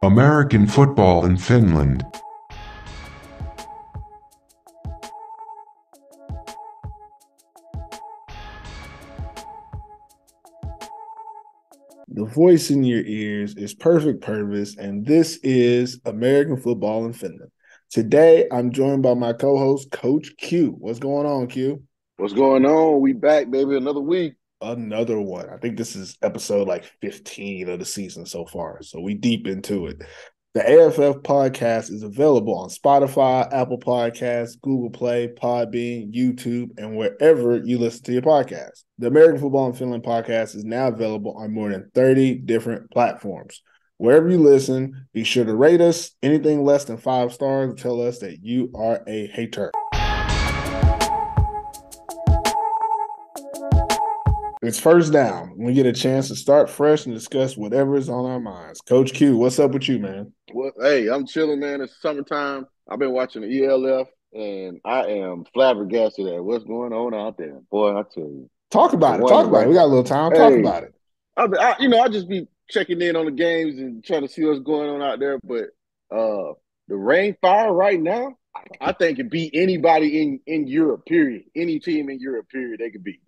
American football in Finland. The voice in your ears is Perfect Pervis, and this is American Football in Finland. Today, I'm joined by my co-host, Coach Q. What's going on, Q? What's going on? We back, baby. Another week. Another one. I think this is episode like 15 of the season so far, so we deep into it. The AFF podcast is available on Spotify, Apple Podcasts, Google Play, Podbean, YouTube, and wherever you listen to your podcast. The American Football in Finland podcast is now available on more than 30 different platforms. Wherever you listen, be sure to rate us. Anything less than 5 stars, tell us that you are a hater. It's first down. We get a chance to start fresh and discuss whatever is on our minds. Coach Q, what's up with you, man? Well, hey, I'm chilling, man. It's summertime. I've been watching the ELF, and I am flabbergasted at what's going on out there. Boy, I tell you. Talk It's a about it. Talk wonder, about it. right? We got a little time. Talk Hey, about it. I just be checking in on the games and trying to see what's going on out there. But the rain fire right now, I think can beat anybody in Europe. Period. Any team in Europe. Period. They could beat.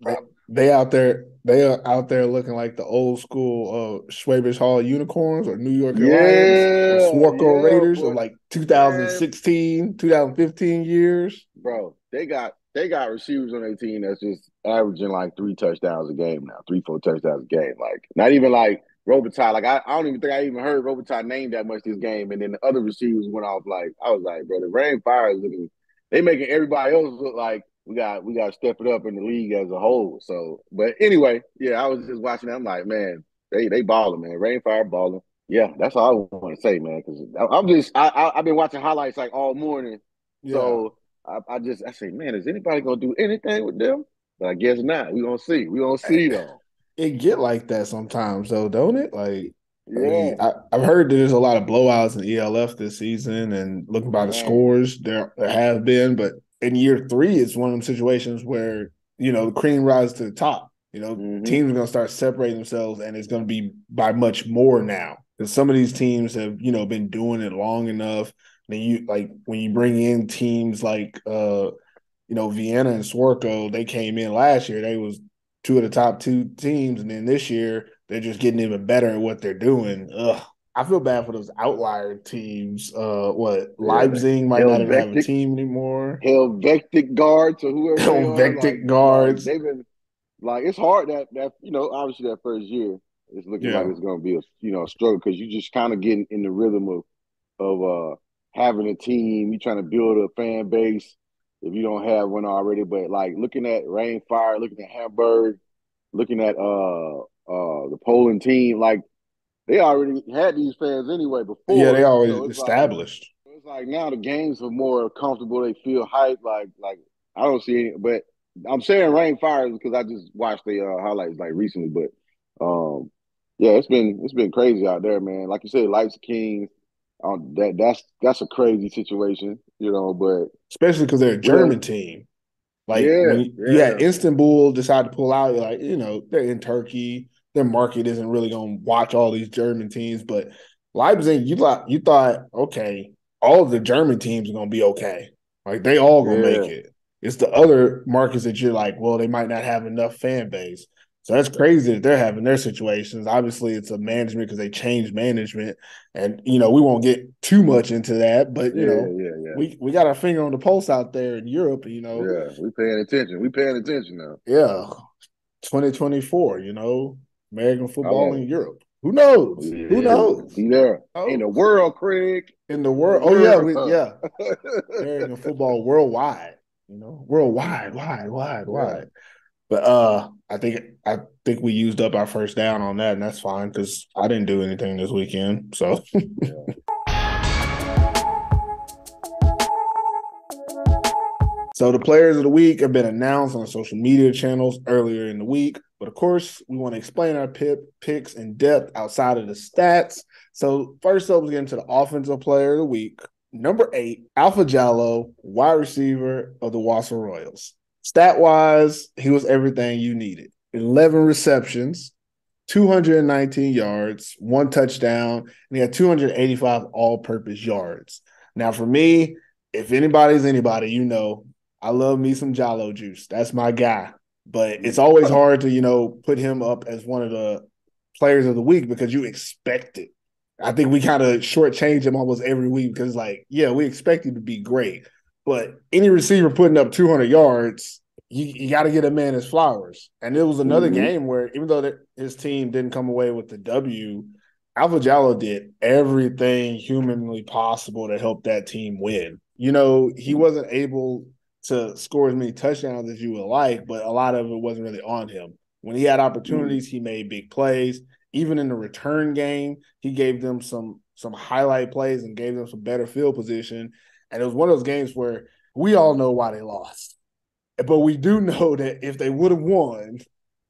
They out there. They are out there looking like the old school Schwäbisch Hall Unicorns or New York Lions or Swarco Yeah, Raiders of boy. like Man, 2016, 2015 years. bro, they got receivers on their team that's just averaging like 3 touchdowns a game now, 3, 4 touchdowns a game. Like not even like Robitaille. Like I don't even think I even heard Robitaille name that much this game. And then the other receivers went off like I was like, bro, the Rain Fire is looking. They making everybody else look like we got to step it up in the league as a whole. So, but anyway, yeah, I was just watching. I'm like, man, they balling, man. Rain Fire balling. Yeah, that's all I want to say, man. Because I've been watching highlights like all morning, Yeah, so I say, man, is anybody gonna do anything with them? But I guess not. We gonna see. We gonna see though. it get like that sometimes, though, don't it? Like, I mean, Yeah, I've heard that there's a lot of blowouts in ELF this season, and looking by the man. scores, there have been. But in year 3, it's one of them situations where the cream rises to the top. Mm-hmm. Teams are going to start separating themselves, and it's going to be by much more now because some of these teams have been doing it long enough. Then you like when you bring in teams like Vienna and Swarco, they came in last year. They was two of the top 2 teams, and then this year they're just getting even better at what they're doing. Ugh. I feel bad for those outlier teams. What Yeah, the Leipzig might not even have a Helvetic, team anymore. Helvetic guards or whoever they are, Vectic like guards. they've been like it's hard that obviously that first year it's looking like Yeah. it's gonna be a struggle because you just kind of getting in the rhythm of having a team. You trying to build a fan base if you don't have one already. But like looking at Rainfire, looking at Hamburg, looking at the Poland team, like they already had these fans anyway Yeah, they before. always So established. it's like now the games are more comfortable. They feel hype. Like I don't see any, but I'm saying Rainfire because I just watched the highlights like recently. But yeah, it's been crazy out there, man. Like you said, Life's Kings. That's a crazy situation, But Especially because they're a we'll German team. Like yeah, when you had yeah, Istanbul decide to pull out, you're like, they're in Turkey. Their market isn't really going to watch all these German teams. But Leipzig, you thought, okay, all of the German teams are going to be okay. Like they all going to make yeah, it. It's the other markets that you're like, well, they might not have enough fan base. So that's crazy that they're having their situations. Obviously, it's a management because they changed management, and we won't get too much into that, but yeah, yeah, yeah, we got our finger on the pulse out there in Europe. yeah. We paying attention. We paying attention now. Yeah, 2024. American I football like in it. Europe. Who knows? Who Yeah, knows? be there in Oh, the world, Craig. in the In the world. Oh yeah, world. yeah. American football worldwide. Worldwide, Yeah. wide. But I think we used up our first down on that, and that's fine because I didn't do anything this weekend. So Yeah. So the players of the week have been announced on social media channels earlier in the week. But of course, we want to explain our picks in depth outside of the stats. So first up, let's get into the offensive player of the week. Number 8, Alpha Jallo, wide receiver of the Wausau Royals. Stat-wise, he was everything you needed. 11 receptions, 219 yards, 1 touchdown, and he had 285 all-purpose yards. Now, for me, if anybody's anybody, I love me some Jalo juice. That's my guy. But it's always hard to, put him up as one of the players of the week because you expect it. I think we kind of shortchange him almost every week because, we expect him to be great. But any receiver putting up 200 yards, you got to get a man his flowers. And it was another game where even though his team didn't come away with the W, Alpha Jallo did everything humanly possible to help that team win. He wasn't able to score as many touchdowns as you would like, but a lot of it wasn't really on him. When he had opportunities, he made big plays. Even in the return game, he gave them some highlight plays and gave them some better field position. And it was one of those games where we all know why they lost. But we do know that if they would have won,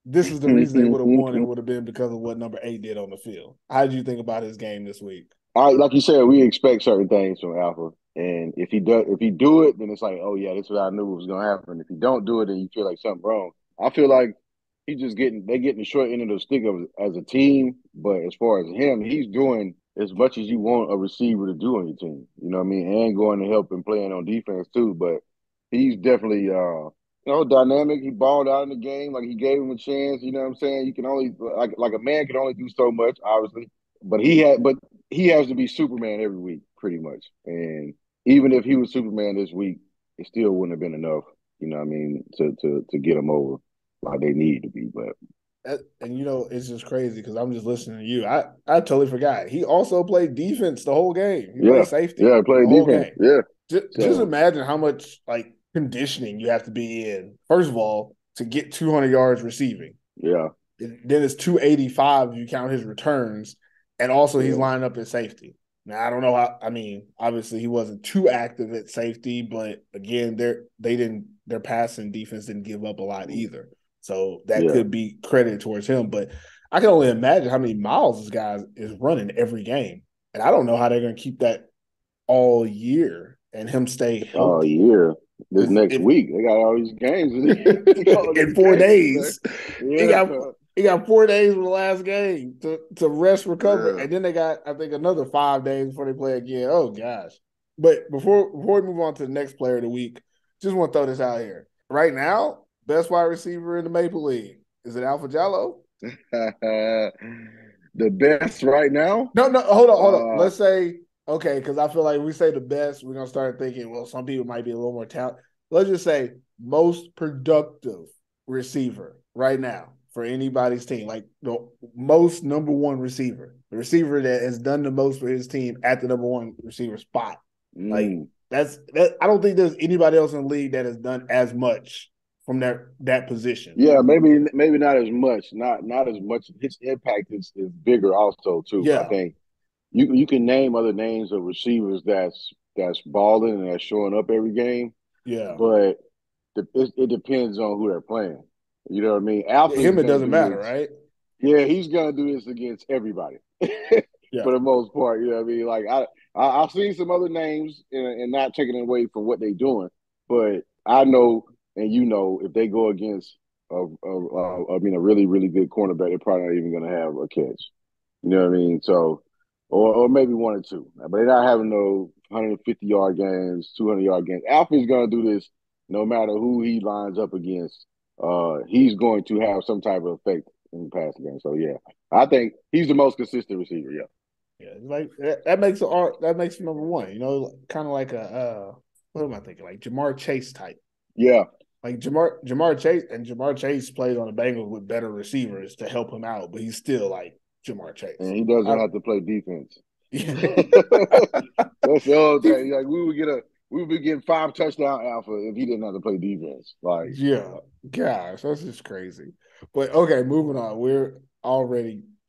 this is the reason they would have won. It would have been because of what number 8 did on the field. How did you think about his game this week? Like you said, we expect certain things from Alpha, and if he do it, then it's like, oh yeah, this is what I knew was gonna happen. If he don't do it, then you feel like something wrong. I feel like they getting the short end of the stick as a team. But as far as him, he's doing as much as you want a receiver to do on your team. You know what I mean? And going to help and playing on defense too. But he's definitely dynamic. He balled out in the game. Like, he gave him a chance. You know what I'm saying? You can only like a man can only do so much, obviously. But he has to be Superman every week, pretty much. And even if he was Superman this week, it still wouldn't have been enough, you know what I mean, to get him over like they need to be. But it's just crazy because I'm just listening to you. I totally forgot. He also played defense the whole game. He played safety. Yeah, played defense. Game. Yeah. Just imagine how much conditioning you have to be in, first of all, to get 200 yards receiving. Yeah. Then it's 285 if you count his returns. And also he's lining up at safety. Now, I don't know how, obviously he wasn't too active at safety, but again, their passing defense didn't give up a lot either. So that could be credited towards him. But I can only imagine how many miles this guy is running every game. And I don't know how they're going to keep that all year and him stay healthy. All year. This next week, they got all these games in 4 days. He got 4 days for the last game to rest, recover, and then they got, I think, another 5 days before they play again. Oh gosh! But before we move on to the next player of the week, just want to throw this out here. Right now, best wide receiver in the Maple League, is it Alpha Jallo? The best right now? No, hold on. Let's say, okay, because I feel like we say the best, we're gonna start thinking, well, some people might be a little more talented. Let's just say most productive receiver right now for anybody's team, like the most number one receiver, the receiver that has done the most for his team at the number one receiver spot. Like that's I don't think there's anybody else in the league that has done as much from that position. Yeah, maybe not as much. Not as much. His impact is bigger also too. Yeah. I think you can name other names of receivers that's balling and that's showing up every game. Yeah. But it depends on who they're playing. You know what I mean? Him, it doesn't matter, right? Yeah, he's gonna do this against everybody for the most part. You know what I mean? Like I've seen some other names and not taking away from what they're doing, but I know and if they go against a really really good cornerback, they're probably not even gonna have a catch. You know what I mean? So or maybe 1 or 2, but they're not having no 150-yard games, 200-yard games. Alfred's gonna do this no matter who he lines up against. He's going to have some type of effect in the passing game. So yeah, I think he's the most consistent receiver. Yeah, like that makes him number one. Kind of like what am I thinking? Like Jamar Chase type. Yeah, like Jamar Chase plays on the Bengals with better receivers to help him out, but he's still like Jamar Chase, and he doesn't have to play defense. Yeah. That's the whole thing. Like we would be getting 5 touchdown Alpha if he didn't have to play defense. Like, yeah, gosh, that's just crazy. But okay, moving on.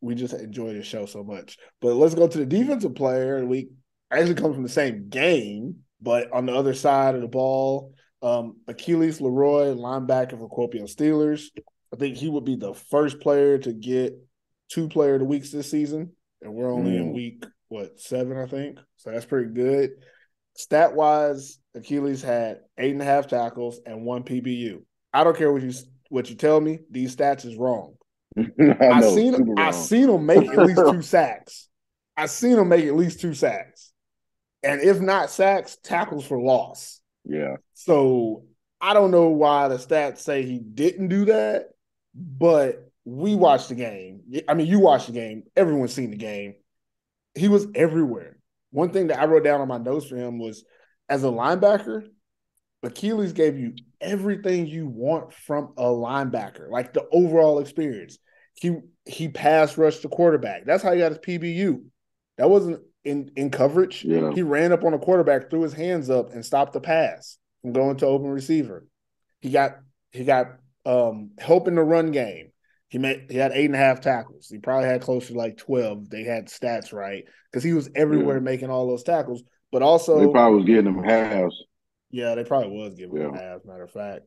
We just enjoy the show so much. But let's go to the defensive player of the week. Actually comes from the same game, but on the other side of the ball, Achilles Leroy, linebacker for Kuopio Steelers. I think he would be the first player to get 2 player of the weeks this season, and we're only in week 7, I think. So that's pretty good. Stat-wise, Achilles had 8.5 tackles and 1 PBU. I don't care what you tell me. These stats is wrong. I know, super I wrong. seen him make at least 2 sacks. I seen him make at least 2 sacks. And if not sacks, tackles for loss. Yeah. So I don't know why the stats say he didn't do that, but we watched the game. I mean, you watched the game. Everyone's seen the game. He was everywhere. One thing that I wrote down on my notes for him was, as a linebacker, Achilles gave you everything you want from a linebacker, like the overall experience. He pass rushed the quarterback. That's how he got his PBU. That wasn't in coverage. Yeah. He ran up on a quarterback, threw his hands up, and stopped the pass from going to open receiver. He got help in the run game. He had 8.5 tackles. He probably had close to like 12. They had stats right because he was everywhere making all those tackles. But also, they probably was getting them halves. Yeah, they probably was giving him halves, matter of fact.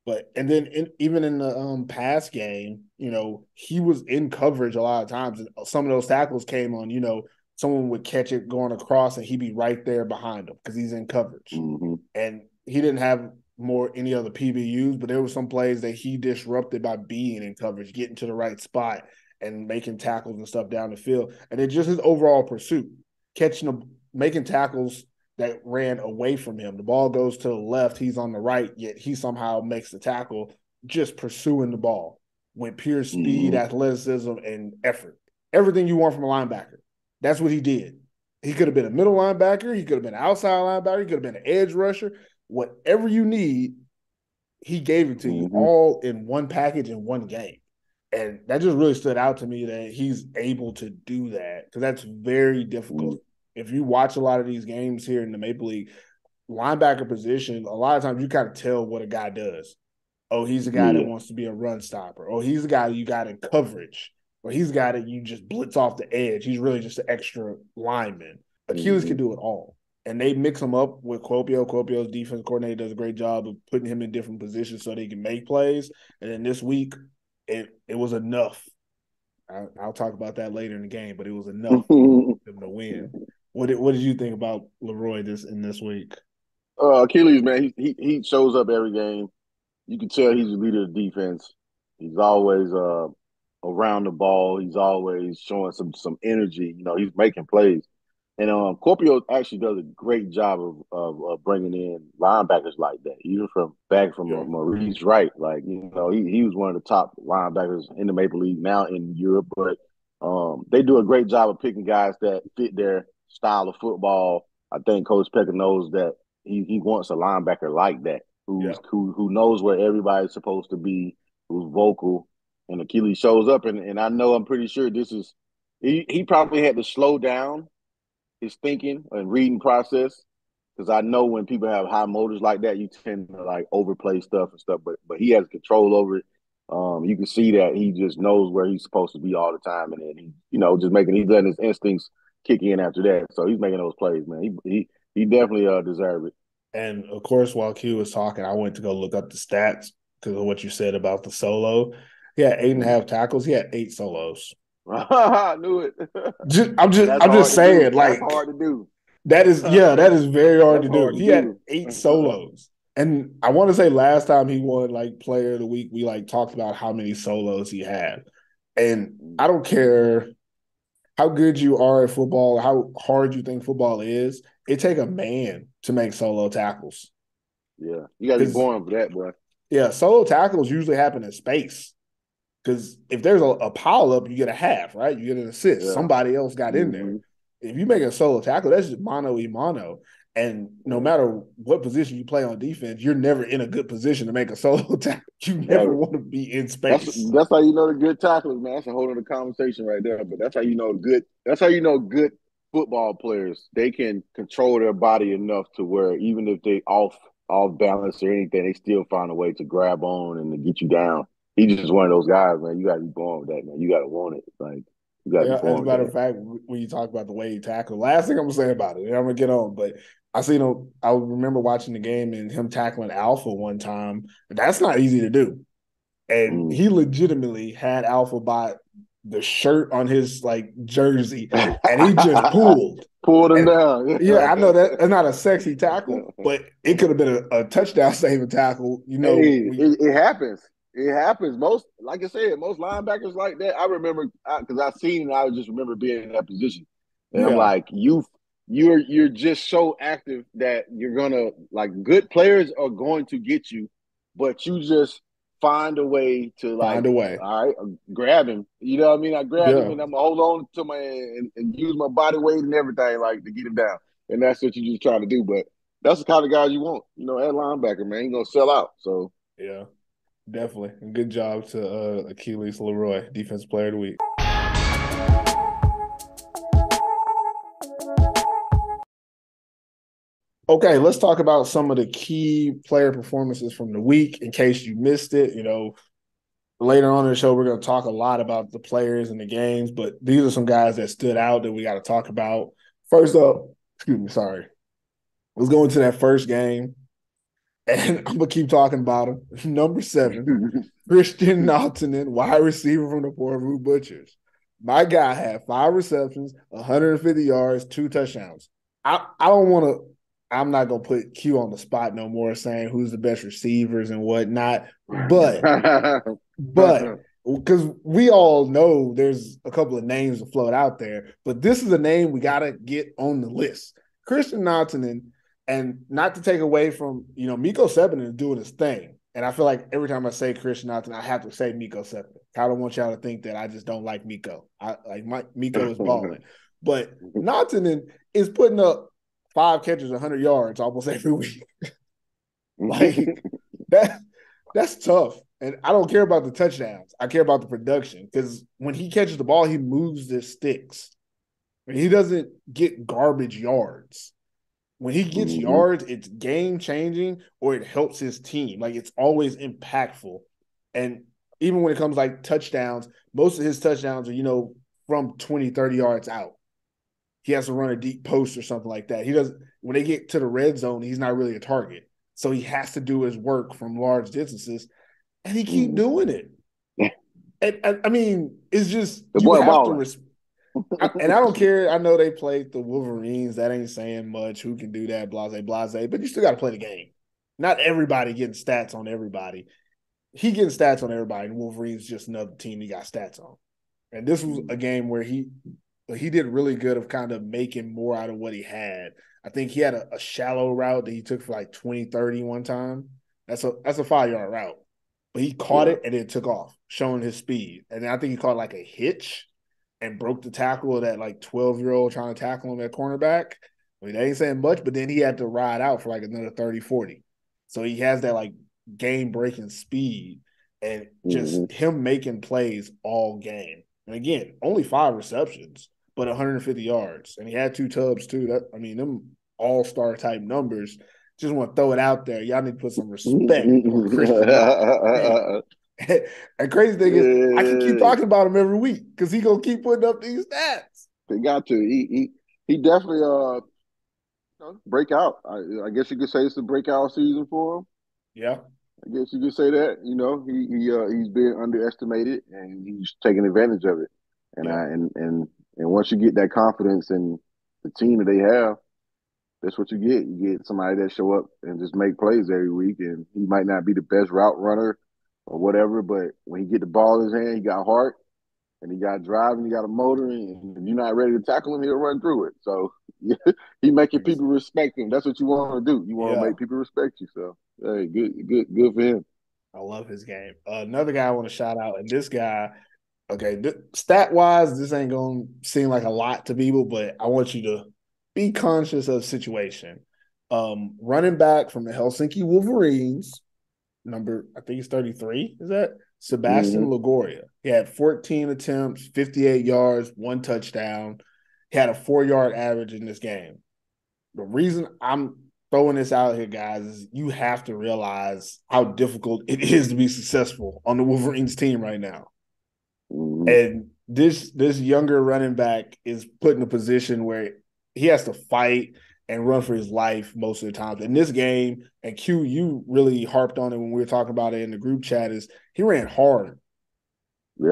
But and then even in the pass game, he was in coverage a lot of times. And some of those tackles came on, someone would catch it going across and he'd be right there behind him because he's in coverage. Mm-hmm. And he didn't have any other PBUs, but there were some plays that he disrupted by being in coverage, getting to the right spot and making tackles and stuff down the field. And it's just his overall pursuit, making tackles that ran away from him. The ball goes to the left, he's on the right, yet he somehow makes the tackle just pursuing the ball with pure speed, athleticism, and effort. Everything you want from a linebacker. That's what he did. He could have been a middle linebacker. He could have been an outside linebacker. He could have been an edge rusher. Whatever you need, he gave it to you all in one package in one game. And that just really stood out to me that he's able to do that because that's very difficult. If you watch a lot of these games here in the Maple League, linebacker position, a lot of times you kind of tell what a guy does. Oh, he's a guy that wants to be a run stopper. Or he's a guy you got in coverage. Or he's a guy that you just blitz off the edge. He's really just an extra lineman. Achilles can do it all. And they mix him up with Kuopio. Kuopio's defense coordinator does a great job of putting him in different positions so they can make plays. And then this week, it was enough. I'll talk about that later in the game, but it was enough for them to win. What did you think about Leroy in this week? Achilles, man, he shows up every game. You can tell he's a leader of the defense. He's always around the ball. He's always showing some energy. He's making plays. And Kuopio actually does a great job of bringing in linebackers like that, even from Maurice Wright. Like, he was one of the top linebackers in the Maple League, now in Europe. But they do a great job of picking guys that fit their style of football. I think Coach Pecker knows that he wants a linebacker like that, who knows where everybody's supposed to be, who's vocal. And Achilles shows up, and I'm pretty sure this is he probably had to slow down his thinking and reading process, because I know when people have high motors like that, you tend to like overplay stuff and stuff. But he has control over it. You can see that he just knows where he's supposed to be all the time, and then he's letting his instincts kick in after that. So he's making those plays, man. He definitely deserves it. And of course, while Q was talking, I went to go look up the stats because of what you said about the solo. He had 8.5 tackles. He had 8 solos. I knew it. I'm just saying, like, that's hard to do. That is very hard to do. He had 8 solos. And I want to say last time he won like Player of the Week, we like talked about how many solos he had. And I don't care how good you are at football, how hard you think football is, it take a man to make solo tackles. Yeah, you got to be born for that, boy. Yeah, solo tackles usually happen in space. Because if there's a pile up, you get a half, right? You get an assist. Yeah. Somebody else got in there. If you make a solo tackle, that's just mano y mano. And no matter what position you play on defense, you're never in a good position to make a solo tackle. You never want to be in space. That's how you know the good tacklers, man. That's a whole other conversation right there. But that's how you know good football players. They can control their body enough to where even if they off balance or anything, they still find a way to grab on and to get you down. He's just one of those guys, man. You got to be born with that, man. You got to want it. Like, you got to be born with that. As a matter of fact, when you talk about the way he tackled, last thing I'm going to say about it, and I'm going to get on, but I remember watching the game and him tackling Alpha one time. That's not easy to do. And he legitimately had Alpha by the shirt on his, like, jersey, and he just pulled him down. Yeah, I know that's not a sexy tackle, but it could have been a touchdown saving tackle. It happens. It happens. Most, like I said, most linebackers like that. I remember because I seen. I just remember being in that position, and I'm Yeah, like, you're just so active that you're gonna like good players are going to get you, but you just find a way to find like, a way. all right, grab him. You know what I mean? I grab him Yeah, and I'm gonna hold on to my and use my body weight and everything like to get him down. And that's what you just try to do. But that's the kind of guys you want. You know, at linebacker, man, he's gonna sell out. So. yeah, definitely. Good job to Achilles Leroy, Defensive Player of the Week. Okay, let's talk about some of the key player performances from the week in case you missed it. Later on in the show, we're going to talk a lot about the players and the games, but these are some guys that stood out that we got to talk about. First up, excuse me, sorry. Let's go into that first game, and I'm going to keep talking about him. Number 7, Christian Naughton, wide receiver from the Porvoo Butchers. My guy had 5 receptions, 150 yards, 2 touchdowns. I don't want to – I'm not going to put Q on the spot no more saying who's the best receivers and whatnot, but because we all know there's a couple of names to float out there, but this is a name we got to get on the list. Christian Naughton, and not to take away from, Miko Sebinen is doing his thing. And I feel like every time I say Christian Naughton, I have to say Miko Sebinen. I don't want y'all to think that I just don't like Miko. Miko is balling. But Naughton is putting up 5 catches, 100 yards almost every week. Like that's tough. And I don't care about the touchdowns. I care about the production because when he catches the ball, he moves the sticks. And he doesn't get garbage yards. When he gets yards, it's game-changing or it helps his team. Like, it's always impactful. And even when it comes like touchdowns, most of his touchdowns are, from 20, 30 yards out. He has to run a deep post or something like that. When they get to the red zone, he's not really a target. So he has to do his work from large distances, and he keep doing it. And I mean, it's just the you boy have to balling. and I don't care. I know they played the Wolverines. That ain't saying much. Who can do that? Blase, blase. But you still got to play the game. Not everybody getting stats on everybody. He getting stats on everybody, and Wolverines just another team he got stats on. And this was a game where he did really good of kind of making more out of what he had. I think he had a shallow route that he took for like 20, 30 one time. That's a 5-yard route. But he caught it and it took off, showing his speed. And I think he caught like a hitch and broke the tackle of that like 12-year-old trying to tackle him at cornerback. I mean, they ain't saying much, but then he had to ride out for like another 30, 40. So he has that like game-breaking speed and just him making plays all game. And again, only 5 receptions, but 150 yards. And he had 2 tubs too. Them all-star type numbers. Just want to throw it out there. Y'all need to put some respect on Christian Naughton. And crazy thing is, I can keep talking about him every week because he gonna keep putting up these stats. They got to. He definitely break out. I guess you could say it's a breakout season for him. Yeah, I guess you could say that. He's been underestimated and he's taking advantage of it. And yeah. and once you get that confidence in the team that they have, that's what you get. You get somebody that show up and just make plays every week. And he might not be the best route runner or whatever, but when he get the ball in his hand, he got heart and he got drive and he got a motor. And if you're not ready to tackle him, he'll run through it. So he making people respect him. That's what you want to do. You want to make people respect you. So hey, good for him. I love his game. Another guy I want to shout out, and this guy, okay, stat wise, this ain't gonna seem like a lot to people, but I want you to be conscious of the situation. Running back from the Helsinki Wolverines, number I think it's 33. Is that Sebastian Lagoria? He had 14 attempts, 58 yards, 1 touchdown. He had a 4-yard average in this game. The reason I'm throwing this out here, guys, is you have to realize how difficult it is to be successful on the Wolverines team right now. And this younger running back is put in a position where he has to fight and run for his life most of the time. In this game, and Q, you really harped on it when we were talking about it in the group chat, is he ran hard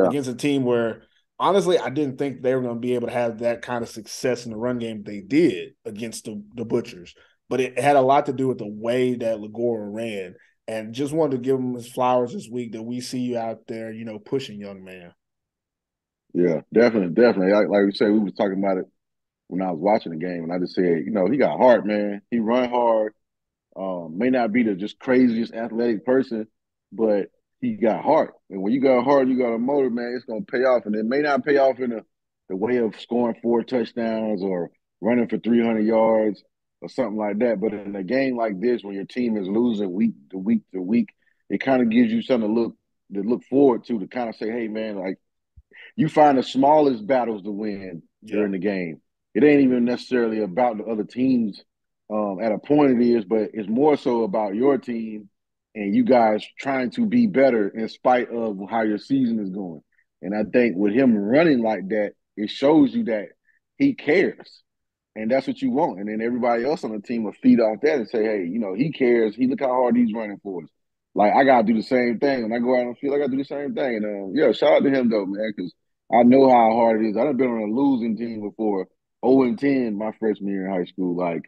against a team where, honestly, I didn't think they were going to be able to have that kind of success in the run game they did against the Butchers. But it had a lot to do with the way that Lagora ran. And just wanted to give him his flowers this week that we see you out there, pushing young man. Yeah, definitely. Like we said, we was talking about it when I was watching the game, and I just said, he got heart, man. He run hard. May not be the just craziest athletic person, but he got heart. And when you got heart, you got a motor, man, it's gonna pay off. And it may not pay off in the way of scoring 4 touchdowns or running for 300 yards or something like that. But in a game like this, when your team is losing week to week to week, it kind of gives you something to look forward to kind of say, hey, man, like you find the smallest battles to win during the game. It ain't even necessarily about the other teams at a point it is, but it's more so about your team and you guys trying to be better in spite of how your season is going. And I think with him running like that, it shows you that he cares. And that's what you want. And then everybody else on the team will feed off that and say, hey, he cares. Look how hard he's running for us. Like, I got to do the same thing. When I go out on the field, I got to do the same thing. And, shout out to him, though, man, because I know how hard it is. I've been on a losing team before, 0-10 my freshman year in high school. Like,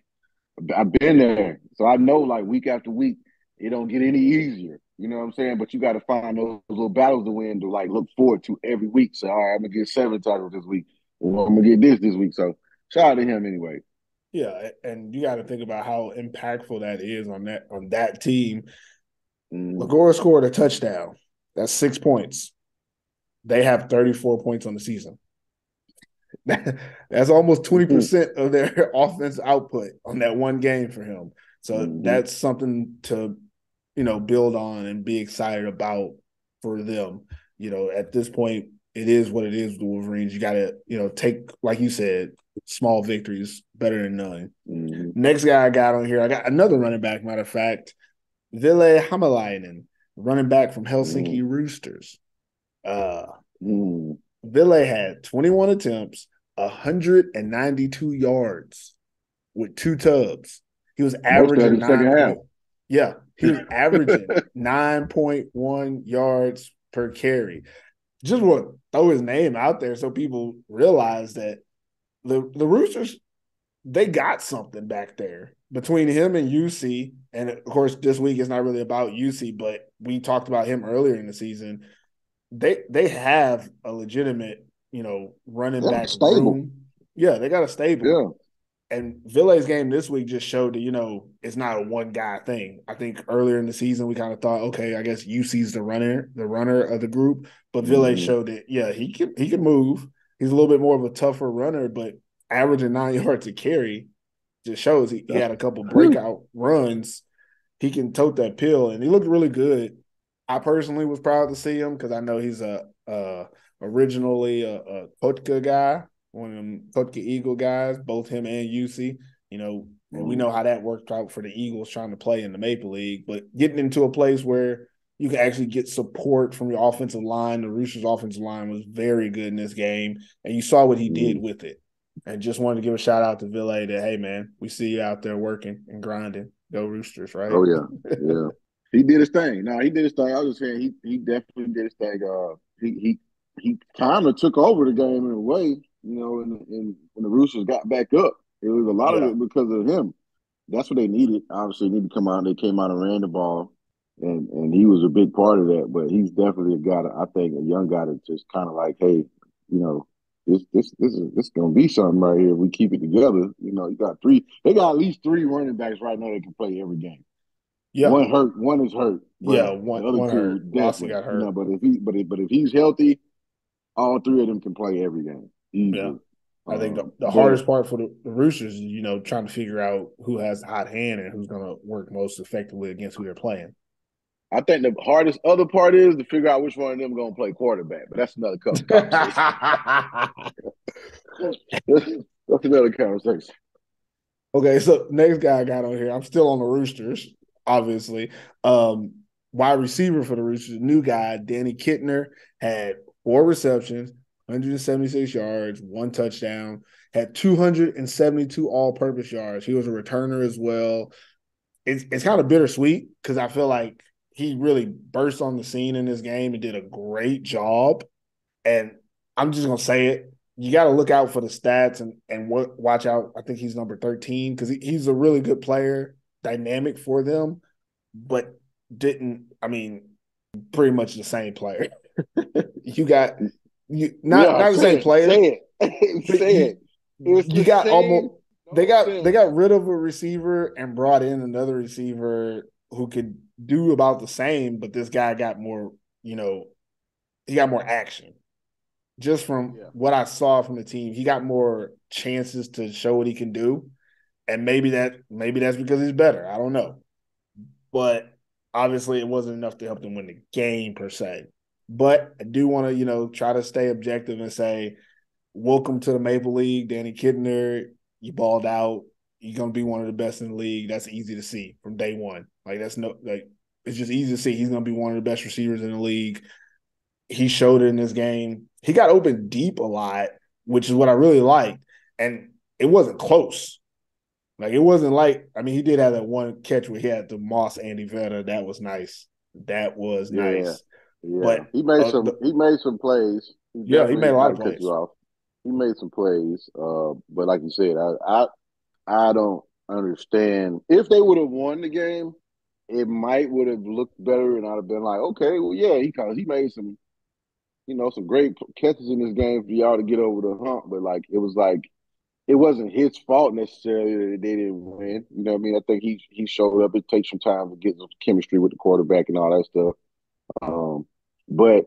I've been there. So I know, like, week after week, it don't get any easier. You know what I'm saying? But you got to find those little battles to win to, like, look forward to every week. So, all right, I'm going to get 7 tackles this week. Or I'm going to get this week. So, shout out to him anyway. Yeah, and you got to think about how impactful that is on that team. Lagora scored a touchdown. That's 6 points. They have 34 points on the season. That's almost 20% of their offense output on that one game for him. So that's something to, build on and be excited about for them. At this point, it is what it is with the Wolverines. You got to, take, like you said, small victories, better than none. Next guy I got on here, I got another running back, matter of fact, Ville Hamalainen, running back from Helsinki Roosters. Ville had 21 attempts, 192 yards with 2 tubs. He was averaging 9. Yeah, he was averaging 9.1 yards per carry. Just want to throw his name out there so people realize that the Roosters, they got something back there between him and UC. And of course, this week is not really about UC, but we talked about him earlier in the season. They have a legitimate, running back room. Yeah, they got a stable. Yeah. And Ville's game this week just showed that, it's not a one guy thing. I think earlier in the season we kind of thought, okay, I guess UC's the runner of the group. But Ville showed that, yeah, he can move. He's a little bit more of a tougher runner, but averaging 9 yards a carry just shows he had a couple breakout runs. He can tote that pill, and he looked really good. I personally was proud to see him because I know he's originally a Kotka guy, one of them Kotka Eagle guys, both him and UC. And we know how that worked out for the Eagles trying to play in the Maple League. But getting into a place where you can actually get support from your offensive line, the Roosters' offensive line was very good in this game, and you saw what he did with it. And just wanted to give a shout out to Ville that, hey, man, we see you out there working and grinding. Go Roosters, right? Oh, yeah. Yeah. He did his thing. No, he did his thing. I was just saying he definitely did his thing. He kind of took over the game in a way, and when the Roosters got back up. It was a lot of it because of him. That's what they needed. Obviously, they need to come out. They came out and ran the ball, and he was a big part of that. But he's definitely a guy that I think a young guy that just kind of like, hey, this is gonna be something right here. We keep it together. You got 3. They got at least 3 running backs right now that can play every game. Yeah. One is hurt. But one the other 2 hurt. definitely got hurt. But if he's healthy, all 3 of them can play every game. Easily. Yeah. I think the hardest part for the Roosters is, trying to figure out who has the hot hand and who's going to work most effectively against who they're playing. I think the hardest other part is to figure out which one of them going to play quarterback, but that's another conversation. That's another conversation. Okay, so next guy I got on here, I'm still on the Roosters, obviously. Wide receiver for the Roosters, new guy, Danny Kittner, had 4 receptions, 176 yards, 1 touchdown, had 272 all-purpose yards. He was a returner as well. It's kind of bittersweet because I feel like he really burst on the scene in this game and did a great job. And I'm just going to say it. You got to look out for the stats and watch out. I think he's number 13 because he's a really good player, dynamic for them. But pretty much the same player. You got not the same player. Say it. Say it. It's You the got same. they got rid of a receiver and brought in another receiver who could do about the same, but this guy got more, he got more action. Just from what I saw from the team, he got more chances to show what he can do. And maybe that's because he's better. I don't know. But obviously it wasn't enough to help them win the game per se. But I do want to, try to stay objective and say, welcome to the Maple League, Danny Kidner. You balled out. You're gonna be one of the best in the league. That's easy to see from day one. It's just easy to see. He's gonna be one of the best receivers in the league. He showed it in this game. He got open deep a lot, which is what I really liked. And it wasn't close. Like, it wasn't he did have that one catch where he had the Moss Andy Vetta. That was nice. Nice. Yeah. But he made some plays. He made a lot of plays. He made some plays. But like you said, I don't understand. If they would have won the game, it would have looked better, and I'd have been like, okay, well, yeah, he made some, some great catches in this game for y'all to get over the hump. But it wasn't his fault necessarily that they didn't win. You know what I mean? I think he showed up. It takes some time to get some chemistry with the quarterback and all that stuff. But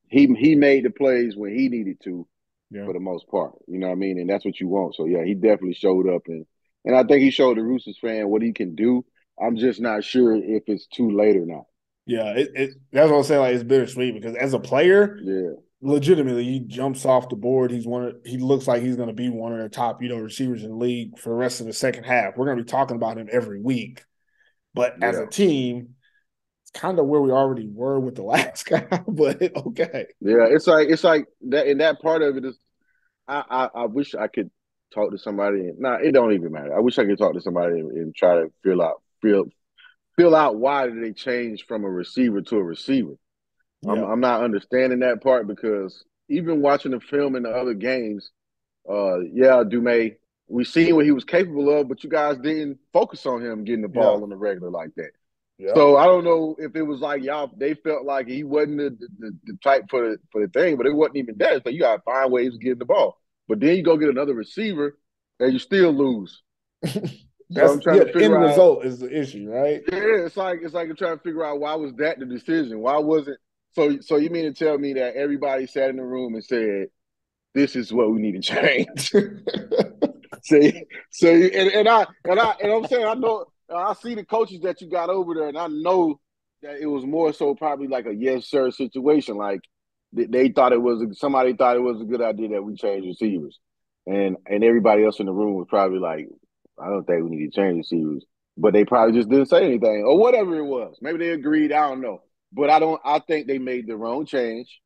he made the plays when he needed to, for the most part. You know what I mean? And that's what you want. So yeah, he definitely showed up, and I think he showed the Roosters fan what he can do. I'm just not sure if it's too late or not. Yeah, that's what I'm saying. Like, it's bittersweet because as a player, legitimately, he jumps off the board. He looks like he's going to be one of the top, receivers in the league for the rest of the second half. We're going to be talking about him every week. But as a team, it's kind of where we already were with the last guy. But okay. Yeah, it's like that. And that part of it is, I wish I could talk to somebody. It don't even matter. I wish I could talk to somebody and try to feel out why did they change from a receiver to a receiver. Yeah. I'm not understanding that part because even watching the film in the other games, Dumais, we seen what he was capable of, but you guys didn't focus on him getting the ball on the regular like that. Yeah. So I don't know if it was like they felt like he wasn't the type for the thing, but it wasn't even that. So you got to find ways to get the ball. But then you go get another receiver and you still lose. I'm trying to figure out. End result is the issue, right? Yeah, it's like you're trying to figure out why was that the decision? Why wasn't so you mean to tell me that everybody sat in the room and said, this is what we need to change? And I'm saying, I know I see the coaches that you got over there, and I know that it was more so probably like a yes sir situation. Like somebody thought it was a good idea that we change receivers, and everybody else in the room was probably like, I don't think we need to change receivers, but they probably just didn't say anything or whatever it was. Maybe they agreed. I don't know, but I think they made the wrong change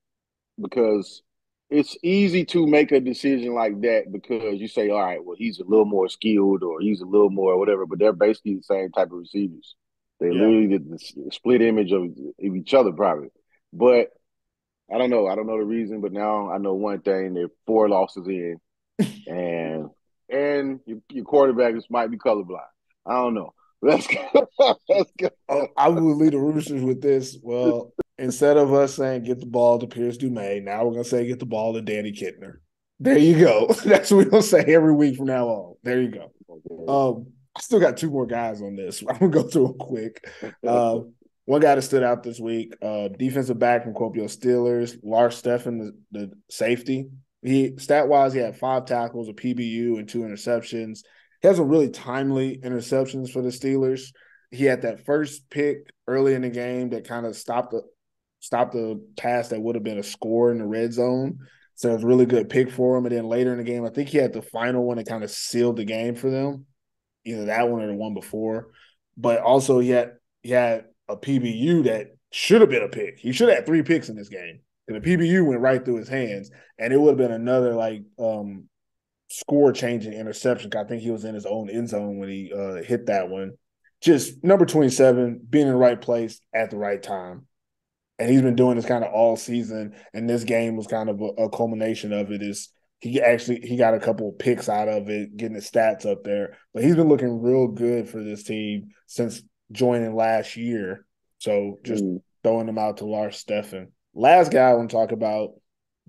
because it's easy to make a decision like that because you say, all right, well, he's a little more skilled or he's a little more whatever, but they're basically the same type of receivers. They literally the split image of each other probably. But I don't know. I don't know the reason, but now I know one thing. They're 4 losses in, and your quarterback might be colorblind. I don't know. Let's go. Let's go. I will lead the Roosters with this. Well, instead of us saying get the ball to Pervis Dumais, now we're going to say get the ball to Danny Kidner. There you go. That's what we're going to say every week from now on. There you go. I still got 2 more guys on this. I'm going to go through them quick. One guy that stood out this week, defensive back from Kuopio Steelers, Lars Steffen, the safety. Stat-wise, he had 5 tackles, a PBU, and 2 interceptions. He has some really timely interceptions for the Steelers. He had that first pick early in the game that kind of stopped the pass that would have been a score in the red zone. So it was a really good pick for him. And then later in the game, I think he had the final one that kind of sealed the game for them, either that one or the one before. But also he had a PBU that should have been a pick. He should have had 3 picks in this game. And the PBU went right through his hands, and it would have been another score-changing interception. I think he was in his own end zone when he hit that one. Just number 27, being in the right place at the right time. And he's been doing this kind of all season, and this game was kind of a culmination of it. He got a couple of picks out of it, getting his stats up there. But he's been looking real good for this team since joining last year. So just throwing them out to Lars Steffen. Last guy I want to talk about,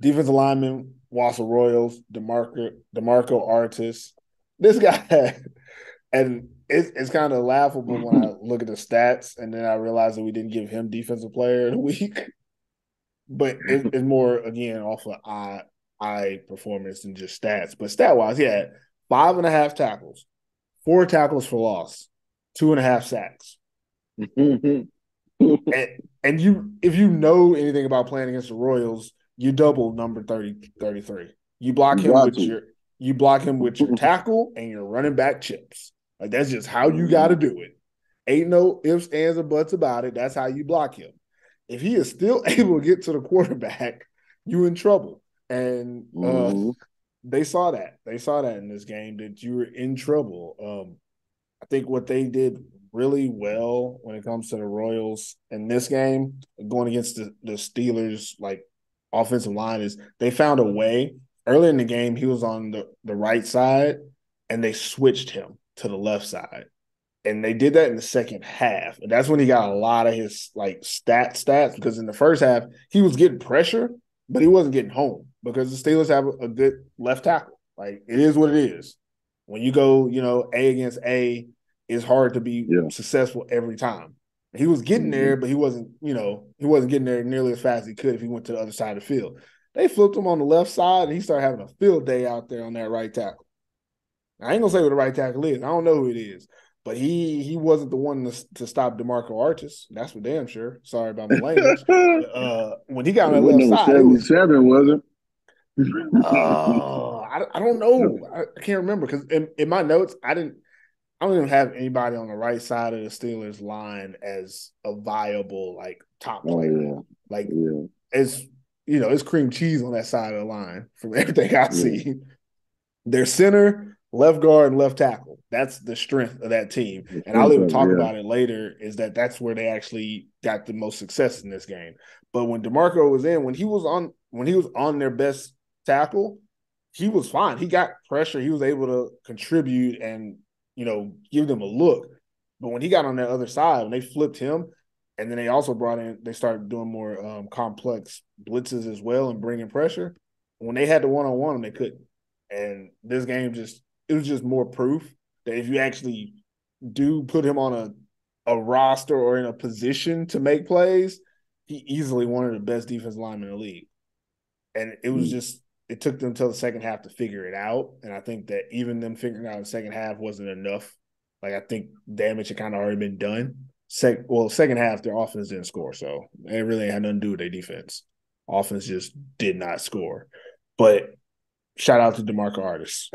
defensive lineman, Wausau Royals, DeMarco Artis. This guy, and it's kind of laughable when I look at the stats and then I realize that we didn't give him defensive player of the week. But it's more, again, off of eye performance than just stats. But stat-wise, he had 5.5 tackles, 4 tackles for loss, 2.5 sacks. And you, if you know anything about playing against the Royals, you double number 33. You block him with your tackle and your running back chips. Like, that's just how you got to do it. Ain't no ifs, ands, or buts about it. That's how you block him. If he is still able to get to the quarterback, you in trouble. And they saw that. They saw that in this game, that you were in trouble. I think what they did really well when it comes to the Royals in this game, going against the Steelers, like, offensive line, is they found a way. Early in the game, he was on the right side, and they switched him to the left side. And they did that in the second half. And that's when he got a lot of his, like, stats, because in the first half, he was getting pressure, but he wasn't getting home because the Steelers have a good left tackle. Like, it is what it is. When you go, A against A, it's hard to be successful every time. He was getting there, but he wasn't getting there nearly as fast as he could if he went to the other side of the field. They flipped him on the left side, and he started having a field day out there on that right tackle. I ain't going to say what the right tackle is. I don't know who it is. But he wasn't the one to stop DeMarco Artis. That's for damn sure. Sorry about my language. When he got on the left side, 77, was it? I don't know. I can't remember because in my notes, I don't even have anybody on the right side of the Steelers line as a viable, like, top player. It's cream cheese on that side of the line from everything I see. Their center, left guard, and left tackle. That's the strength of that team. And I'll even talk about it later, is that's where they actually got the most success in this game. But when DeMarco was in, when he was on their best tackle, he was fine. He got pressure. He was able to contribute and, give them a look. But when he got on that other side, when they flipped him, and then they also they started doing more complex blitzes as well and bringing pressure. When they had the one-on-one, they couldn't. And this game it was just more proof that if you actually do put him on a roster or in a position to make plays, he easily one of the best defensive linemen in the league. And it was it took them until the second half to figure it out. And I think that even them figuring out the second half wasn't enough. Like, I think damage had kind of already been done. Second half, their offense didn't score. So it really had nothing to do with their defense. Offense just did not score. But shout out to DeMarco Artis.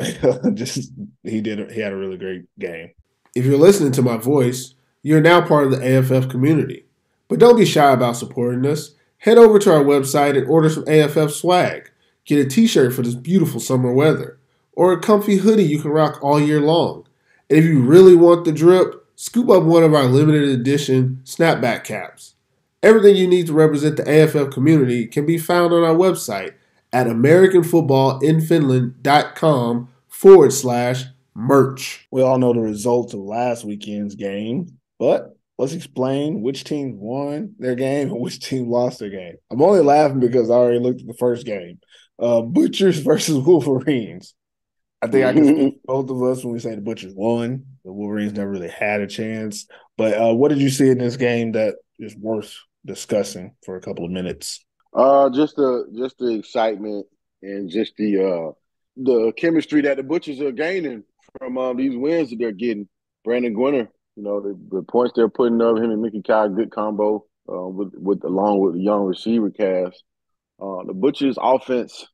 He had a really great game. If you're listening to my voice, you're now part of the AFF community. But don't be shy about supporting us. Head over to our website and order some AFF swag. Get a t-shirt for this beautiful summer weather, or a comfy hoodie you can rock all year long. And if you really want the drip, scoop up one of our limited edition snapback caps. Everything you need to represent the AFF community can be found on our website at AmericanFootballInFinland.com/merch. We all know the results of last weekend's game, but let's explain which team won their game and which team lost their game. I'm only laughing because I already looked at the first game. Butchers versus Wolverines. I think I can speak for both of us when we say the Butchers won. The Wolverines never really had a chance. But what did you see in this game that is worth discussing for a couple of minutes? Just the excitement and just the chemistry that the Butchers are gaining from these wins that they're getting. Brandon Gwinner, the points they're putting up, him and Mickey Kyle, good combo along with the young receiver cast. The Butchers' offense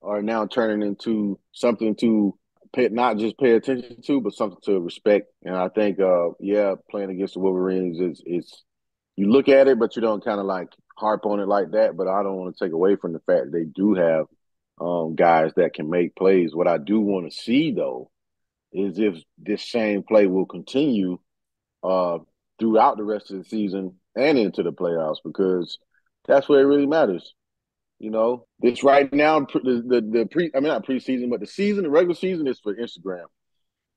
are now turning into something to not just pay attention to, but something to respect. And I think, playing against the Wolverines is you look at it, but you don't kind of like harp on it like that. But I don't want to take away from the fact they do have guys that can make plays. What I do want to see, though, is if this same play will continue throughout the rest of the season and into the playoffs, because that's where it really matters. This right now, not preseason, but the regular season is for Instagram.